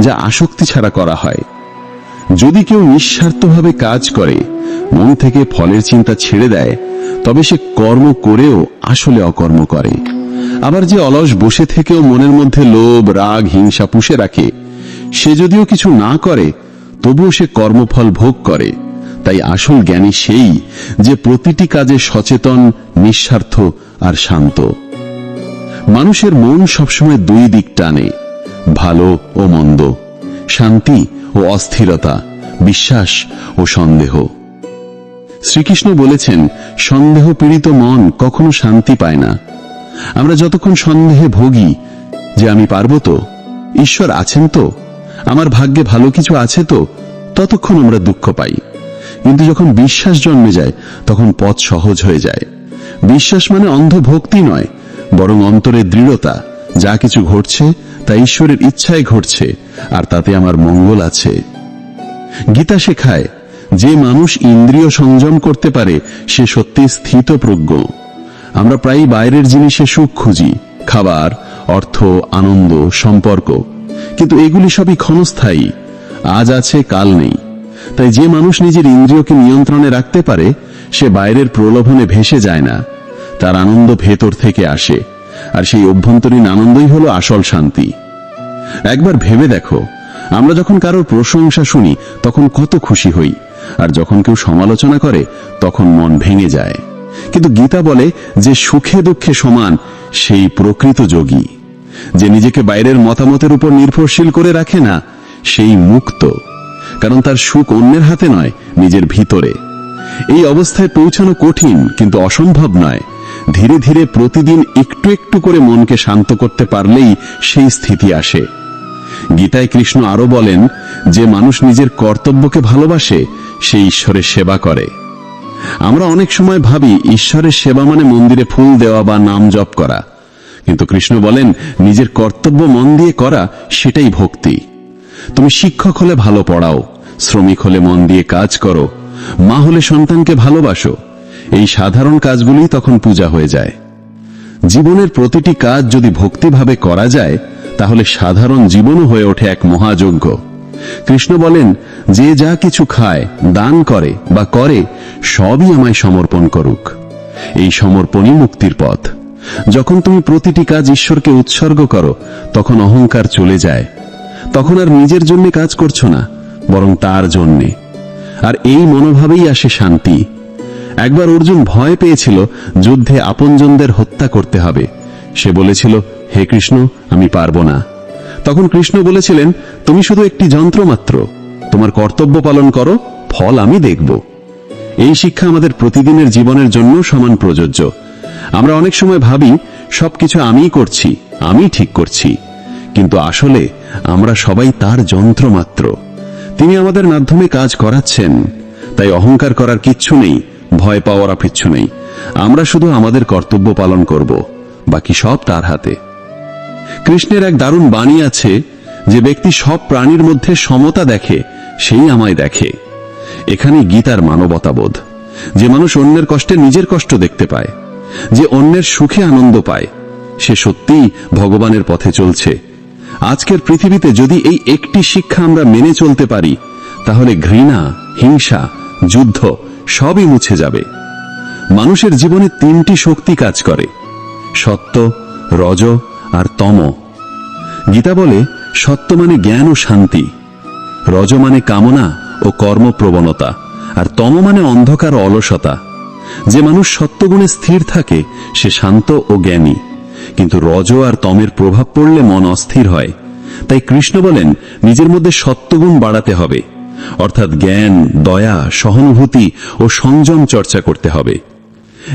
যা আসক্তি ছাড়া করা হয়। যদি কেউ নিঃস্বার্থভাবে কাজ করে, মন থেকে ফলের চিন্তা ছেড়ে দেয়, তবে সে কর্ম করেও আসলে অকর্ম করে। আবার যে অলস বসে থেকেও মনের মধ্যে লোভ, রাগ, হিংসা পুষে রাখে, সে যদিও কিছু না করে তবুও সে কর্মফল ভোগ করে। তাই আসল জ্ঞানী সেই যে প্রতিটি কাজে সচেতন, নিঃস্বার্থ আর শান্ত। মানুষের মন সবসময় দুই দিক টানে, ভালো ও মন্দ, শান্তি ও অস্থিরতা, বিশ্বাস ও সন্দেহ। শ্রীকৃষ্ণ বলেছেন, সন্দেহ পীড়িত মন কখনো শান্তি পায় না। আমরা যতক্ষণ সন্দেহে ভোগী যে আমি পারবো তো, ঈশ্বর আছেন তো, আমার ভাগ্যে ভালো কিছু আছে তো, ততক্ষণ আমরা দুঃখ পাই। কিন্তু যখন বিশ্বাস জন্মে যায়, তখন পথ সহজ হয়ে যায়। বিশ্বাস মানে অন্ধ ভক্তি নয়, বরং অন্তরের দৃঢ়তা, যা কিছু ঘটছে তা ঈশ্বরের ইচ্ছায় ঘটছে, আর তাতে আমার মঙ্গল আছে। গীতা শেখায়, যে মানুষ ইন্দ্রিয় সংযম করতে পারে সে সত্যি স্থিতপ্রজ্ঞ। আমরা প্রায়ই বাইরের জিনিসে সুখ খুঁজি, খাবার, অর্থ, আনন্দ, সম্পর্ক, কিন্তু এগুলি সবই ক্ষণস্থায়ী, আজ আছে কাল নেই। তাই যে মানুষ নিজের ইন্দ্রিয়কে নিয়ন্ত্রণে রাখতে পারে, সে বাইরের প্রলোভনে ভেসে যায় না, তার আনন্দ ভেতর থেকে আসে, আর সেই অভ্যন্তরীণ আনন্দই হলো আসল শান্তি। একবার ভেবে দেখো, আমরা যখন কারোর প্রশংসা শুনি তখন কত খুশি হই, আর যখন কেউ সমালোচনা করে তখন মন ভেঙে যায়। কিন্তু গীতা বলে, যে সুখে দুঃখে সমান সেই প্রকৃত যোগী। যে নিজেকে বাইরের মতামতের উপর নির্ভরশীল করে রাখে না, সেই মুক্ত, কারণ তার সুখ অন্যের হাতে নয়, নিজের ভিতরে। এই অবস্থায় পৌঁছানো কঠিন, কিন্তু অসম্ভব নয়। ধীরে ধীরে প্রতিদিন একটু একটু করে মনকে শান্ত করতে পারলেই সেই স্থিতি আসে। গীতায় কৃষ্ণ আরো বলেন, যে মানুষ নিজের কর্তব্যকে ভালোবাসে সে ঈশ্বরের সেবা করে। আমরা অনেক সময় ভাবি ঈশ্বরের সেবা মানে মন্দিরে ফুল দেওয়া বা নাম জপ করা, কিন্তু কৃষ্ণ বলেন, নিজের কর্তব্য মন দিয়ে করা সেটাই ভক্তি। তুমি শিক্ষক হলে ভালো পড়াও, শ্রমিক হলে মন দিয়ে কাজ করো, মা হলে সন্তানকে ভালোবাসো। এই সাধারণ কাজগুলি তখন পূজা হয়ে যায়। জীবনের প্রতিটি কাজ যদি ভক্তিভাবে করা যায়, তাহলে সাধারণ জীবনও হয়ে ওঠে এক মহাযজ্ঞ। কৃষ্ণ বলেন, যে যা কিছু খায়, দান করে বা করে, সবই আমায় সমর্পণ করুক। এই সমর্পণই মুক্তির পথ। যখন তুমি প্রতিটি কাজ ঈশ্বরকে উৎসর্গ করো, তখন অহংকার চলে যায়। তখন আর নিজের জন্য কাজ করছো না, বরং তার জন্যে। আর এই মনোভাবেই আসে শান্তি। একবার অর্জুন ভয় পেয়েছিল যুদ্ধে আপনজনদের হত্যা করতে হবে। সে বলেছিল, হে কৃষ্ণ, আমি পারবো না। তখন কৃষ্ণ বলেছিলেন, তুমি শুধু একটি যন্ত্র মাত্র, তোমার কর্তব্য পালন করো, ফল আমি দেখব। এই শিক্ষা আমাদের প্রতিদিনের জীবনের জন্য সমান প্রযোজ্য। আমরা অনেক সময় ভাবি সবকিছু আমিই করছি, আমি ঠিক করছি, কিন্তু আসলে আমরা সবাই তার যন্ত্র মাত্র। তিনি আমাদের মাধ্যমে কাজ করাচ্ছেন। তাই অহংকার করার কিচ্ছু নেই, ভয় পাওয়ার কিচ্ছু নেই। আমরা শুধু আমাদের কর্তব্য পালন করব, বাকি সব তার হাতে। কৃষ্ণের এক দারুণ বাণী আছে, যে ব্যক্তি সব প্রাণীর মধ্যে সমতা দেখে সেই আমায় দেখে। এখানে গীতার মানবতাবোধ। যে মানুষ অন্যের কষ্টে নিজের কষ্ট দেখতে পায়, যে অন্যের সুখে আনন্দ পায়, সে সত্যিই ভগবানের পথে চলছে। আজকের পৃথিবীতে যদি এই একটি শিক্ষা আমরা মেনে চলতে পারি, তাহলে ঘৃণা, হিংসা, যুদ্ধ সবই মুছে যাবে। মানুষের জীবনে তিনটি শক্তি কাজ করে, সত্য, রজ আর তম। গীতা বলে সত্য মানে জ্ঞান ও শান্তি, রজ মানে কামনা ও কর্মপ্রবণতা, আর তম মানে অন্ধকার ও অলসতা। যে মানুষ সত্যগুণে স্থির থাকে সে শান্ত ও জ্ঞানী, কিন্তু রজ আর তমের প্রভাব পড়লে মন অস্থির হয়। তাই কৃষ্ণ বলেন নিজের মধ্যে সত্যগুণ বাড়াতে হবে, অর্থাৎ জ্ঞান, দয়া, সহানুভূতি ও সংযম চর্চা করতে হবে।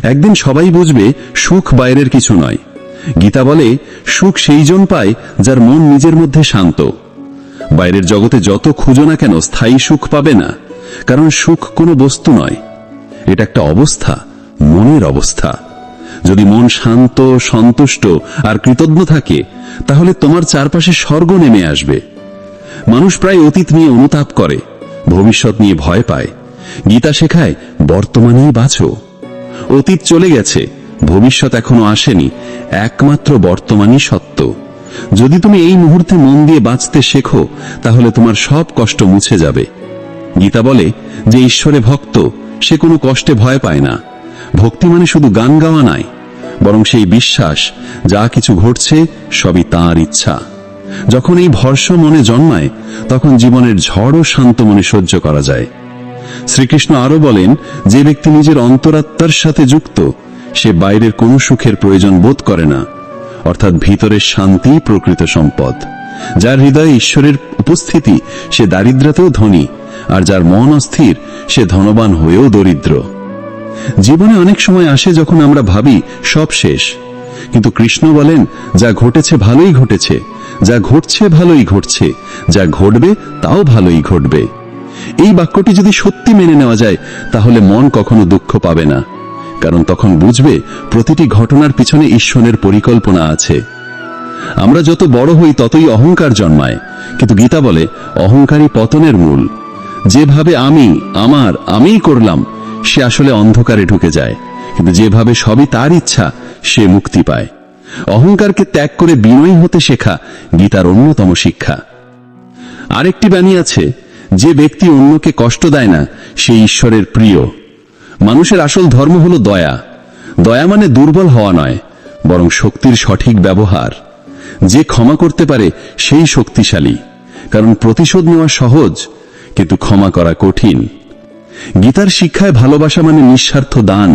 একদিন সবাই বুঝবে সুখ বাইরের কিছু নয়। গীতা বলে সুখ সেই জন পায় যার মন নিজের মধ্যে শান্ত। বাইরের জগতে যত খুঁজো না কেন স্থায়ী সুখ পাবে না, কারণ সুখ কোনো বস্তু নয়, এটা একটা অবস্থা, মনের অবস্থা। যদি মন শান্ত, সন্তুষ্ট আর কৃতজ্ঞ থাকে, তাহলে তোমার চারপাশে স্বর্গ নেমে আসবে। মানুষ প্রায় অতীত নিয়ে অনুতাপ করে, ভবিষ্যৎ নিয়ে ভয় পায়। গীতা শেখায় বর্তমানেই বাঁচো। অতীত চলে গেছে, ভবিষ্যৎ এখনো আসেনি, একমাত্র বর্তমানই সত্য। যদি তুমি এই মুহূর্তে মন দিয়ে বাঁচতে শেখো, তাহলে তোমার সব কষ্ট মুছে যাবে। গীতা বলে যে ঈশ্বরে ভক্ত সে কোনো কষ্টে ভয় পায় না। ভক্তি মানে শুধু গান গাওয়া নয়, বরং সেই বিশ্বাস যা কিছু ঘটছে সবই তাঁর ইচ্ছা। যখন এই ভরসা মনে জন্মায়, তখন জীবনের ঝড়ও শান্ত মনে সহ্য করা যায়। শ্রীকৃষ্ণ আরো বলেন যে ব্যক্তি নিজের অন্তরাত্মার সাথে যুক্ত, সে বাইরের কোনো সুখের প্রয়োজন বোধ করে না, অর্থাৎ ভিতরের শান্তি প্রকৃত সম্পদ। যার হৃদয়ে ঈশ্বরের উপস্থিতি সে দারিদ্রতেও ধনী, আর যার মন অস্থির সে ধনবান হয়েও দরিদ্র। জীবনে অনেক সময় আসে যখন আমরা ভাবি সব শেষ, কিন্তু কৃষ্ণ বলেন যা ঘটেছে ভালোই ঘটেছে, যা ঘটছে ভালোই ঘটছে, যা ঘটবে তাও ভালোই ঘটবে। এই বাক্যটি যদি সত্যি মেনে নেওয়া যায়, তাহলে মন কখনো দুঃখ পাবে না, কারণ তখন বুঝবে প্রতিটি ঘটনার পিছনে ঈশ্বরের পরিকল্পনা আছে। আমরা যত বড় হই ততই অহংকার জন্মায়, কিন্তু গীতা বলে অহংকারই পতনের মূল। যেভাবে আমি, আমার, আমিই করলাম, সে আসলে অন্ধকারে ঢুকে যায়, কিন্তু যেভাবে সবই তার ইচ্ছা সে মুক্তি পায়। অহংকারকে ত্যাগ করে বিনয়ী হতে শেখা গীতার অন্যতম শিক্ষা। আরেকটি বাণী আছে, যে ব্যক্তি অন্যকে কষ্ট দেয় না সে ঈশ্বরের প্রিয়। মানুষের আসল ধর্ম হলো দয়া। দয়া মানে দুর্বল হওয়া নয়, বরং শক্তির সঠিক ব্যবহার। যে ক্ষমা করতে পারে সেই শক্তিশালী, কারণ প্রতিশোধ নেওয়া সহজ, কিন্তু ক্ষমা করা কঠিন। গীতার শিক্ষায় ভালোবাসা মানে নিঃস্বার্থ দান।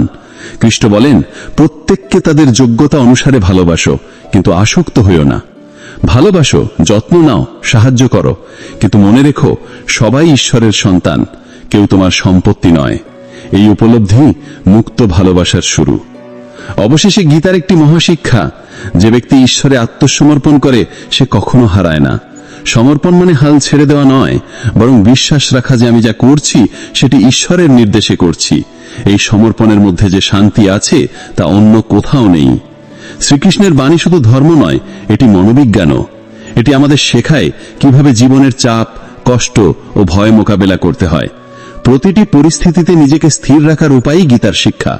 কৃষ্ণ বলেন প্রত্যেককে তাদের যোগ্যতা অনুসারে ভালোবাসো, কিন্তু আসক্ত হইও না। ভালোবাসো, যত্ন নাও, সাহায্য করো, কিন্তু মনে রেখো সবাই ঈশ্বরের সন্তান, কেউ তোমার সম্পত্তি নয়। এই উপলব্ধি মুক্ত ভালোবাসার শুরু। অবশেষে গীতার একটি মহাশিক্ষা, যে ব্যক্তি ঈশ্বরে আত্মসমর্পণ করে সে কখনো হারায় না। সমর্পণ মানে হাল ছেড়ে দেওয়া নয়, বরং বিশ্বাস রাখা যে আমি যা করছি সেটি ঈশ্বরের নির্দেশে করছি। এই সমর্পণের মধ্যে যে শান্তি আছে তা অন্য কোথাও নেই। শ্রীকৃষ্ণের বাণী শুধু ধর্ম নয়, এটি মনোবিজ্ঞানও। এটি আমাদের শেখায় কিভাবে জীবনের চাপ, কষ্ট ও ভয় মোকাবেলা করতে হয়। প্রতিটি পরিস্থিতিতে নিজেকে স্থির রাখার উপায়ই গীতার শিক্ষা।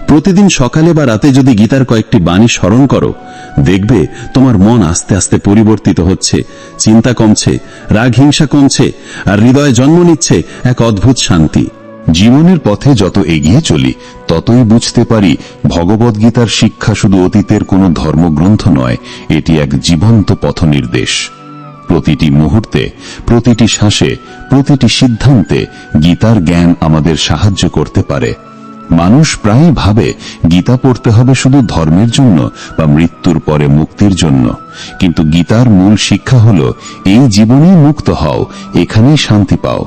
প্রতিদিন সকালে বা রাতে যদি গীতার কয়েকটি বাণী স্মরণ করো, দেখবে তোমার মন আস্তে আস্তে পরিবর্তিত হচ্ছে, চিন্তা কমছে, রাগ হিংসা কমছে, আর হৃদয়ে জন্ম নিচ্ছে এক অদ্ভুত শান্তি। জীবনের পথে যত এগিয়ে চলি, ততই বুঝতে পারি ভগবদ্গীতার শিক্ষা শুধু অতীতের কোনো ধর্মগ্রন্থ নয়, এটি এক জীবন্ত পথনির্দেশ। প্রতিটি মুহূর্তে, প্রতিটি শ্বাসে, প্রতিটি সিদ্ধান্তে গীতার জ্ঞান আমাদের সাহায্য করতে পারে। মানুষ প্রায়ই ভাবে গীতা পড়তে হবে শুধু ধর্মের জন্য বা মৃত্যুর পরে মুক্তির জন্য, কিন্তু গীতার মূল শিক্ষা হলো এই জীবনেই মুক্ত হও, এখানেই শান্তি পাও।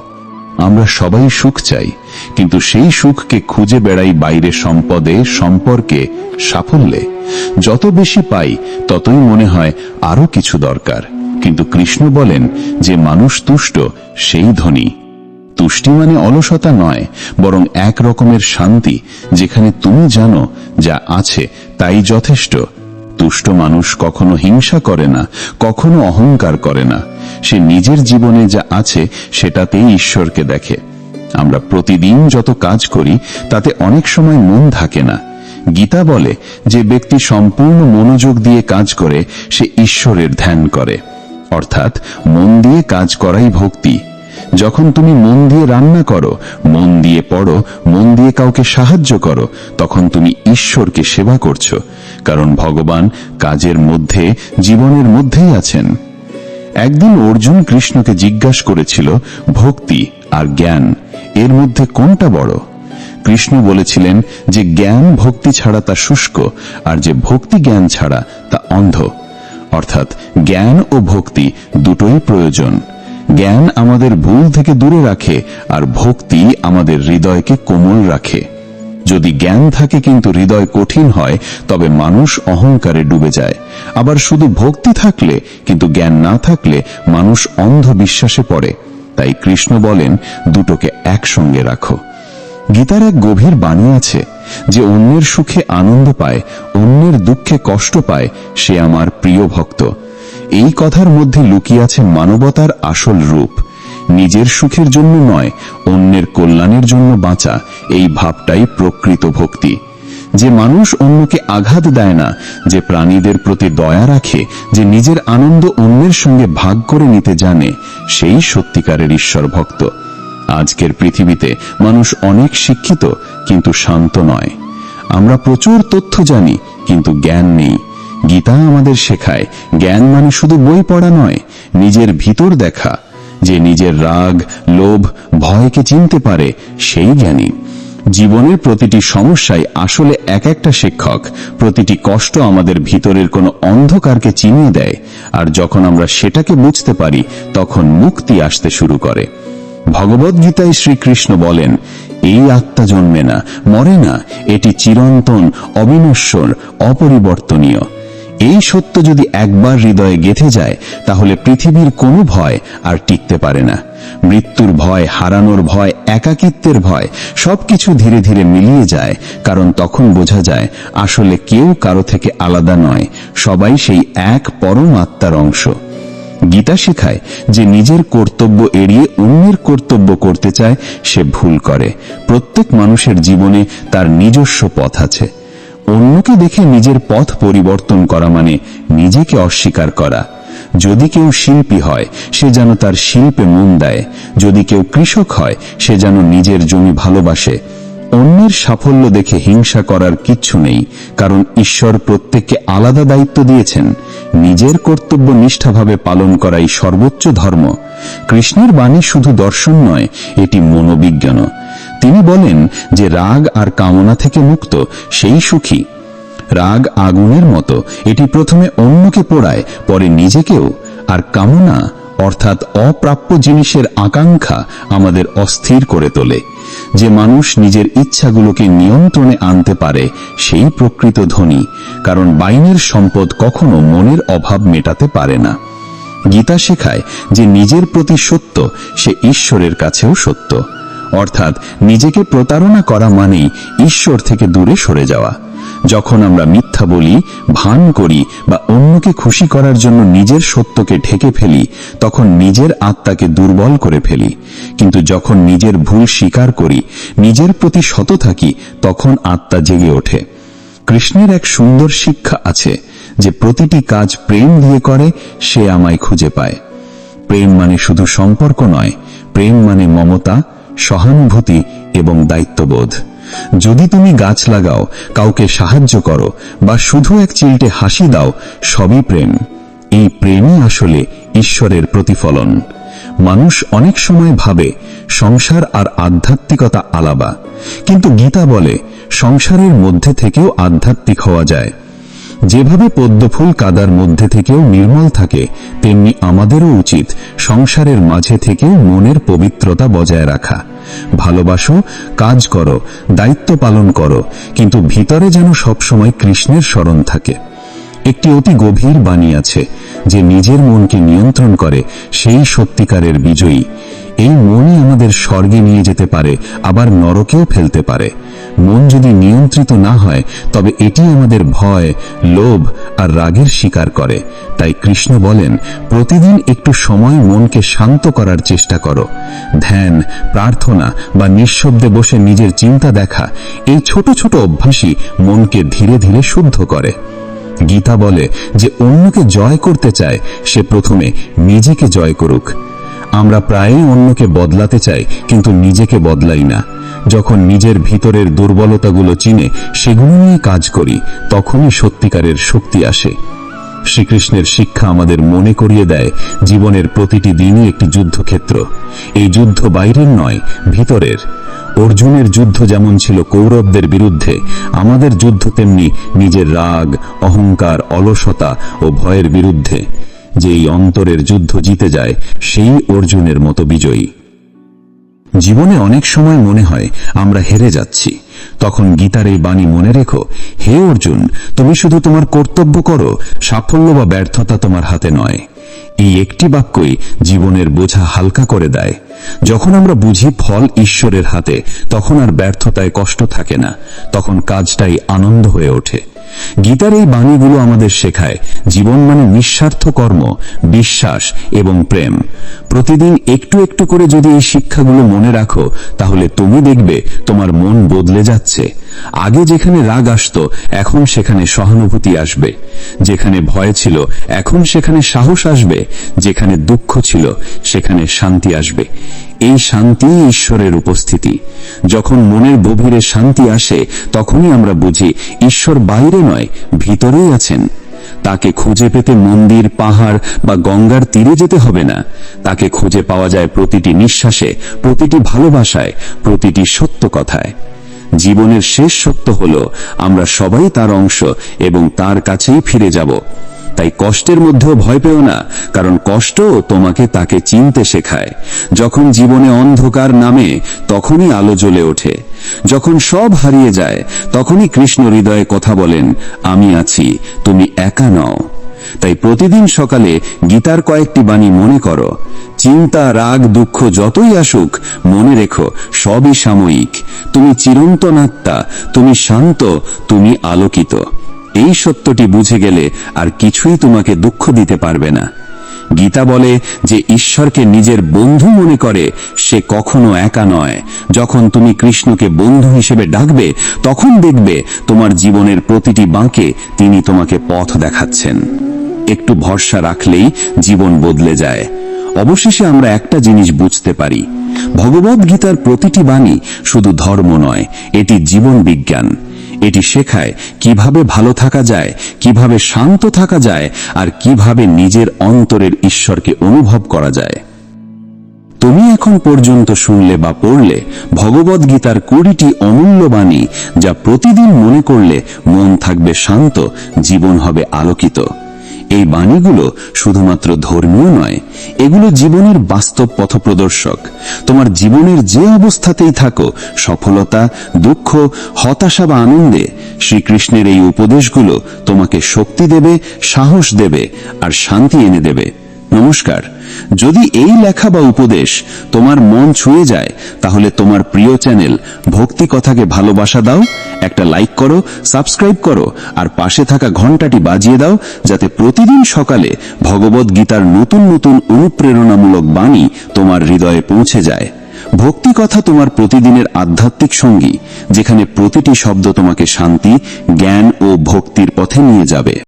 আমরা সবাই সুখ চাই, কিন্তু সেই সুখকে খুঁজে বেড়াই বাইরে সম্পদে, সম্পর্কে, সাফল্যে। যত বেশি পাই ততই মনে হয় আরো কিছু দরকার। কিন্তু কৃষ্ণ বলেন, যে মানুষ তুষ্ট সেই ধনী। তুষ্টি মানে অলসতা নয়, বরং এক রকমের শান্তি, যেখানে তুমি জানো যা আছে তাই যথেষ্ট। তুষ্ট মানুষ কখনো হিংসা করে না, কখনো অহংকার করে না। সে নিজের জীবনে যা আছে সেটাতেই ঈশ্বরকে দেখে। আমরা প্রতিদিন যত কাজ করি তাতে অনেক সময় মন থাকে না। গীতা বলে, যে ব্যক্তি সম্পূর্ণ মনোযোগ দিয়ে কাজ করে সে ঈশ্বরের ধ্যান করে। অর্থাৎ মন দিয়ে কাজ করাই ভক্তি। যখন তুমি মন দিয়ে রান্না করো, মন দিয়ে পড়ো, মন দিয়ে কাউকে সাহায্য করো, তখন তুমি ঈশ্বরকে সেবা করছো। কারণ ভগবান কাজের মধ্যে, জীবনের মধ্যেই আছেন। একদিন অর্জুন কৃষ্ণকে জিজ্ঞাসা করেছিল, ভক্তি আর জ্ঞান এর মধ্যে কোনটা বড়? কৃষ্ণ বলেছিলেন যে জ্ঞান ভক্তি ছাড়া তা শুষ্ক, আর যে ভক্তি জ্ঞান ছাড়া তা অন্ধ। অর্থাৎ জ্ঞান ও ভক্তি দুটোই প্রয়োজন। জ্ঞান আমাদের ভুল থেকে দূরে রাখে, আর ভক্তি আমাদের হৃদয়কে কোমল রাখে। যদি জ্ঞান থাকে কিন্তু হৃদয় কঠিন হয়, তবে মানুষ অহংকারে ডুবে যায়। আবার শুধু ভক্তি থাকলে কিন্তু জ্ঞান না থাকলে মানুষ অন্ধ বিশ্বাসে পড়ে। তাই কৃষ্ণ বলেন, দুটোকে একসঙ্গে রাখো। গীতার এক গভীর বাণী আছে, যে অন্যের সুখে আনন্দ পায়, অন্যের দুঃখে কষ্ট পায়, সে আমার প্রিয় ভক্ত। এই কথার মধ্যে লুকিয়ে আছে মানবতার আসল রূপ। নিজের সুখের জন্য নয়, অন্যের কল্যাণের জন্য বাঁচা, এই ভাবটাই প্রকৃত ভক্তি। যে মানুষ অন্যকে আঘাত দেয় না, যে প্রাণীদের প্রতি দয়া রাখে, যে নিজের আনন্দ অন্যের সঙ্গে ভাগ করে নিতে জানে, সেই সত্যিকারের ঈশ্বর ভক্ত। আজকের পৃথিবীতে মানুষ অনেক শিক্ষিত কিন্তু শান্ত নয়। আমরা প্রচুর তথ্য জানি কিন্তু জ্ঞান নেই। গীতা আমাদের শেখায়, জ্ঞান মানে শুধু বই পড়া নয়, নিজের ভিতর দেখা। যে নিজের রাগ, লোভ, ভয়কে চিনতে পারে সেই জ্ঞানী। জীবনের প্রতিটি সমস্যায় আসলে এক একটা শিক্ষক। প্রতিটি কষ্ট আমাদের ভিতরের কোনো অন্ধকারকে চিনিয়ে দেয়, আর যখন আমরা সেটাকে বুঝতে পারি তখন মুক্তি আসতে শুরু করে। ভগবদ্গীতায় শ্রীকৃষ্ণ বলেন, এই আত্মা জন্মে না, মরে না, এটি চিরন্তন, অবিনশ্বর, অপরিবর্তনীয়। এই সত্য যদি একবার হৃদয়ে গেঁথে যায় তাহলে পৃথিবীর কোনো ভয় আর টিকতে পারে না। মৃত্যুর ভয়, হারানোর ভয়, একাকিত্বের ভয় সবকিছু ধীরে ধীরে মিলিয়ে যায়, কারণ তখন বোঝা যায় আসলে কেউ কারো থেকে আলাদা নয়, সবাই সেই এক পরম আত্মার অংশ। গীতা শেখায়, যে নিজের কর্তব্য এড়িয়ে অন্যের কর্তব্য করতে চায় সে ভুল করে। প্রত্যেক মানুষের জীবনে তার নিজস্ব পথ আছে। অন্যকে দেখে নিজের পথ পরিবর্তন করা মানে নিজেকে অস্বীকার করা। যদি কেউ শিল্পী হয় সে যেন তার শিল্পে মন দেয়, যদি কেউ কৃষক হয় সে যেন নিজের জমি ভালোবাসে। অন্যের সাফল্য দেখে হিংসা করার কিচ্ছু নেই, কারণ ঈশ্বর প্রত্যেককে আলাদা দায়িত্ব দিয়েছেন। নিজের কর্তব্য নিষ্ঠাভাবে পালন করাই সর্বোচ্চ ধর্ম। কৃষ্ণের বাণী শুধু দর্শন নয়, এটি মনোবিজ্ঞান। তিনি বলেন যে রাগ আর কামনা থেকে মুক্ত সেই সুখী। রাগ আগুনের মতো, এটি প্রথমে অন্যকে পোড়ায়, পরে নিজেকেও। আর কামনা অর্থাৎ অপ্রাপ্য জিনিসের আকাঙ্ক্ষা আমাদের অস্থির করে তোলে। যে মানুষ নিজের ইচ্ছাগুলোকে নিয়ন্ত্রণে আনতে পারে সেই প্রকৃত ধনী, কারণ বাইরের সম্পদ কখনো মনের অভাব মেটাতে পারে না। গীতা শেখায় যে নিজের প্রতি সত্য সে ঈশ্বরের কাছেও সত্য। অর্থাৎ নিজেকে প্রতারণা করা মানেই ঈশ্বর থেকে দূরে সরে যাওয়া। যখন আমরা মিথ্যা বলি, ভান করি বা অন্যকে খুশি করার জন্য নিজের সত্যকে ঢেকে ফেলি, তখন নিজের আত্মাকে দুর্বল করে ফেলি। কিন্তু যখন নিজের ভুল স্বীকার করি, নিজের প্রতি সৎ থাকি, তখন আত্মা জেগে ওঠে। কৃষ্ণের এক সুন্দর শিক্ষা আছে, যে প্রতিটি কাজ প্রেম দিয়ে করে সে আমায় খুঁজে পায়। প্রেম মানে শুধু সম্পর্ক নয়, প্রেম মানে মমতা, সহানুভূতি এবং দায়িত্ববোধ। যদি তুমি গাছ লাগাও, কাউকে সাহায্য করো বা শুধু এক চিলটে হাসি দাও, সবই প্রেম। এই প্রেমই আসলে ঈশ্বরের প্রতিফলন। মানুষ অনেক সময় ভাবে সংসার আর আধ্যাত্মিকতা আলাদা, কিন্তু গীতা বলে সংসারের মধ্যে থেকেও আধ্যাত্মিক হওয়া যায়। যেভাবে পদ্মফুল কাদার মধ্যে থেকেও নির্মল থাকে, তেমনি আমাদেরও উচিত সংসারের মাঝে থেকেও মনের পবিত্রতা বজায় রাখা। ভালোবাসো, কাজ করো, দায়িত্ব পালন করো, কিন্তু ভিতরে যেন সবসময় কৃষ্ণের স্মরণ থাকে। একটি অতি গভীর বাণী আছে, যে নিজের মনকে নিয়ন্ত্রণ করে সেই সত্যিকারের বিজয়ী। এই মনই আমাদের স্বর্গে নিয়ে যেতে পারে, আবার নরকেও ফেলতে পারে। মন যদি নিয়ন্ত্রিত না হয়, তবে এটি আমাদের ভয়, লোভ আর রাগের শিকার করে। তাই কৃষ্ণ বলেন, প্রতিদিন একটু সময় মনকে শান্ত করার চেষ্টা করো। ধ্যান, প্রার্থনা বা নিঃশব্দে বসে নিজের চিন্তা দেখা, এই ছোট ছোট অভ্যাসই মনকে ধীরে ধীরে শুদ্ধ করে। গীতা বলে, যে অন্যকে জয় করতে চায় সে প্রথমে নিজেকে জয় করুক। আমরা প্রায়ই অন্যকে বদলাতে চাই, কিন্তু নিজেকে বদলাই না। যখন নিজের ভিতরের দুর্বলতাগুলো চিনে সেগুলো নিয়ে কাজ করি, তখনই সত্যিকারের শক্তি আসে। শ্রীকৃষ্ণের শিক্ষা আমাদের মনে করিয়ে দেয়, জীবনের প্রতিটি দিনই একটি যুদ্ধক্ষেত্র। এই যুদ্ধ বাইরের নয়, ভিতরের। অর্জুনের যুদ্ধ যেমন ছিল কৌরবদের বিরুদ্ধে, আমাদের যুদ্ধ তেমনি নিজের রাগ, অহংকার, অলসতা ও ভয়ের বিরুদ্ধে। যে এই অন্তরের যুদ্ধ জিতে যায়, সেই অর্জুনের মতো বিজয়ী। জীবনে অনেক সময় মনে হয় আমরা হেরে যাচ্ছি, তখন গীতার এই বাণী মনে রেখো, হে অর্জুন, তুমি শুধু তোমার কর্তব্য করো, সাফল্য বা ব্যর্থতা তোমার হাতে নয়। এই একটি বাক্যই জীবনের বোঝা হালকা করে দেয়। যখন আমরা বুঝি ফল ঈশ্বরের হাতে, তখন আর ব্যর্থতায় কষ্ট থাকে না, তখন কাজটাই আনন্দ হয়ে ওঠে। গীতার এই বাণীগুলো আমাদের শেখায়, জীবন মানে নিঃস্বার্থ কর্ম, বিশ্বাস এবং প্রেম। প্রতিদিন একটু একটু করে যদি এই শিক্ষাগুলো মনে রাখো, তাহলে তুমি দেখবে তোমার মন বদলে যাচ্ছে। আগে যেখানে রাগ আসতো, এখন সেখানে সহানুভূতি আসবে। যেখানে ভয় ছিল, এখন সেখানে সাহস আসবে। যেখানে দুঃখ ছিল, সেখানে শান্তি আসবে। এই শান্তি ঈশ্বরের উপস্থিতি। যখন মনের গভীরে শান্তি আসে, তখনই আমরা বুঝি ঈশ্বর বাইরে নয়, ভিতরেই আছেন। তাকে খুঁজে পেতে মন্দির, পাহাড় বা গঙ্গার তীরে যেতে হবে না। তাকে খুঁজে পাওয়া যায় প্রতিটি নিঃশ্বাসে, প্রতিটি ভালোবাসায়, প্রতিটি সত্য কথায়। জীবনের শেষ সত্য হলো, আমরা সবাই তার অংশ এবং তার কাছেই ফিরে যাব। তাই কষ্টের মধ্যেও ভয় পেও না, কারণ কষ্টও তোমাকে তাকে চিনতে শেখায়। যখন জীবনে অন্ধকার নামে, তখনই আলো জ্বলে ওঠে। যখন সব হারিয়ে যায়, তখনই কৃষ্ণ হৃদয়ে কথা বলেন, আমি আছি, তুমি একা নও। তাই প্রতিদিন সকালে গীতার কয়েকটি বাণী মনে করো। চিন্তা, রাগ, দুঃখ যতই আসুক, মনে রেখো সবই সাময়িক। তুমি চিরন্তন আত্মা, তুমি শান্ত, তুমি আলোকিত। এই সত্যটি বুঝে গেলে আর কিছুই তোমাকে দুঃখ দিতে পারবে না। গীতা বলে, যে ঈশ্বরকে নিজের বন্ধু মনে করে সে কখনো একা নয়। যখন তুমি কৃষ্ণকে বন্ধু হিসেবে ডাকবে, তখন দেখবে তোমার জীবনের প্রতিটি বাঁকে তিনি তোমাকে পথ দেখাচ্ছেন। একটু ভরসা রাখলেই জীবন বদলে যায়। অবশেষে আমরা একটা জিনিস বুঝতে পারি, ভগবদ গীতার প্রতিটি বাণী শুধু ধর্ম নয়, এটি জীবন বিজ্ঞান। এটি শেখায় কিভাবে ভালো থাকা যায়, কিভাবে শান্ত থাকা যায়, আর কিভাবে নিজের অন্তরের ঈশ্বরকে অনুভব করা যায়। তুমি এখন পর্যন্ত শুনলে বা পড়লে ভগবদ গীতার 20টি অমূল্য বাণী, যা প্রতিদিন মনে করলে মন থাকবে শান্ত, জীবন হবে আলোকিত। এই বাণীগুলো শুধুমাত্র ধর্মীয় নয়, এগুলো জীবনের বাস্তব পথপ্রদর্শক। তোমার জীবনের যে অবস্থাতেই থাকো, সফলতা, দুঃখ, হতাশা বা আনন্দে, শ্রীকৃষ্ণের এই উপদেশগুলো তোমাকে শক্তি দেবে, সাহস দেবে আর শান্তি এনে দেবে। নমস্কার। যদি এই লেখা বা উপদেশ তোমার মন ছুঁয়ে যায়, তাহলে তোমার প্রিয় চ্যানেল ভক্তি কথাকে ভালোবাসা দাও, একটা লাইক করো, সাবস্ক্রাইব করো আর পাশে থাকা ঘন্টাটি বাজিয়ে দাও, যাতে প্রতিদিন সকালে ভগবদ গীতার নতুন নতুন অনুপ্রেরণামূলক বাণী তোমার হৃদয়ে পৌঁছে যায়। ভক্তি কথা তোমার প্রতিদিনের আধ্যাত্মিক সঙ্গী, যেখানে প্রতিটি শব্দ তোমাকে শান্তি, জ্ঞান ও ভক্তির পথে নিয়ে যাবে।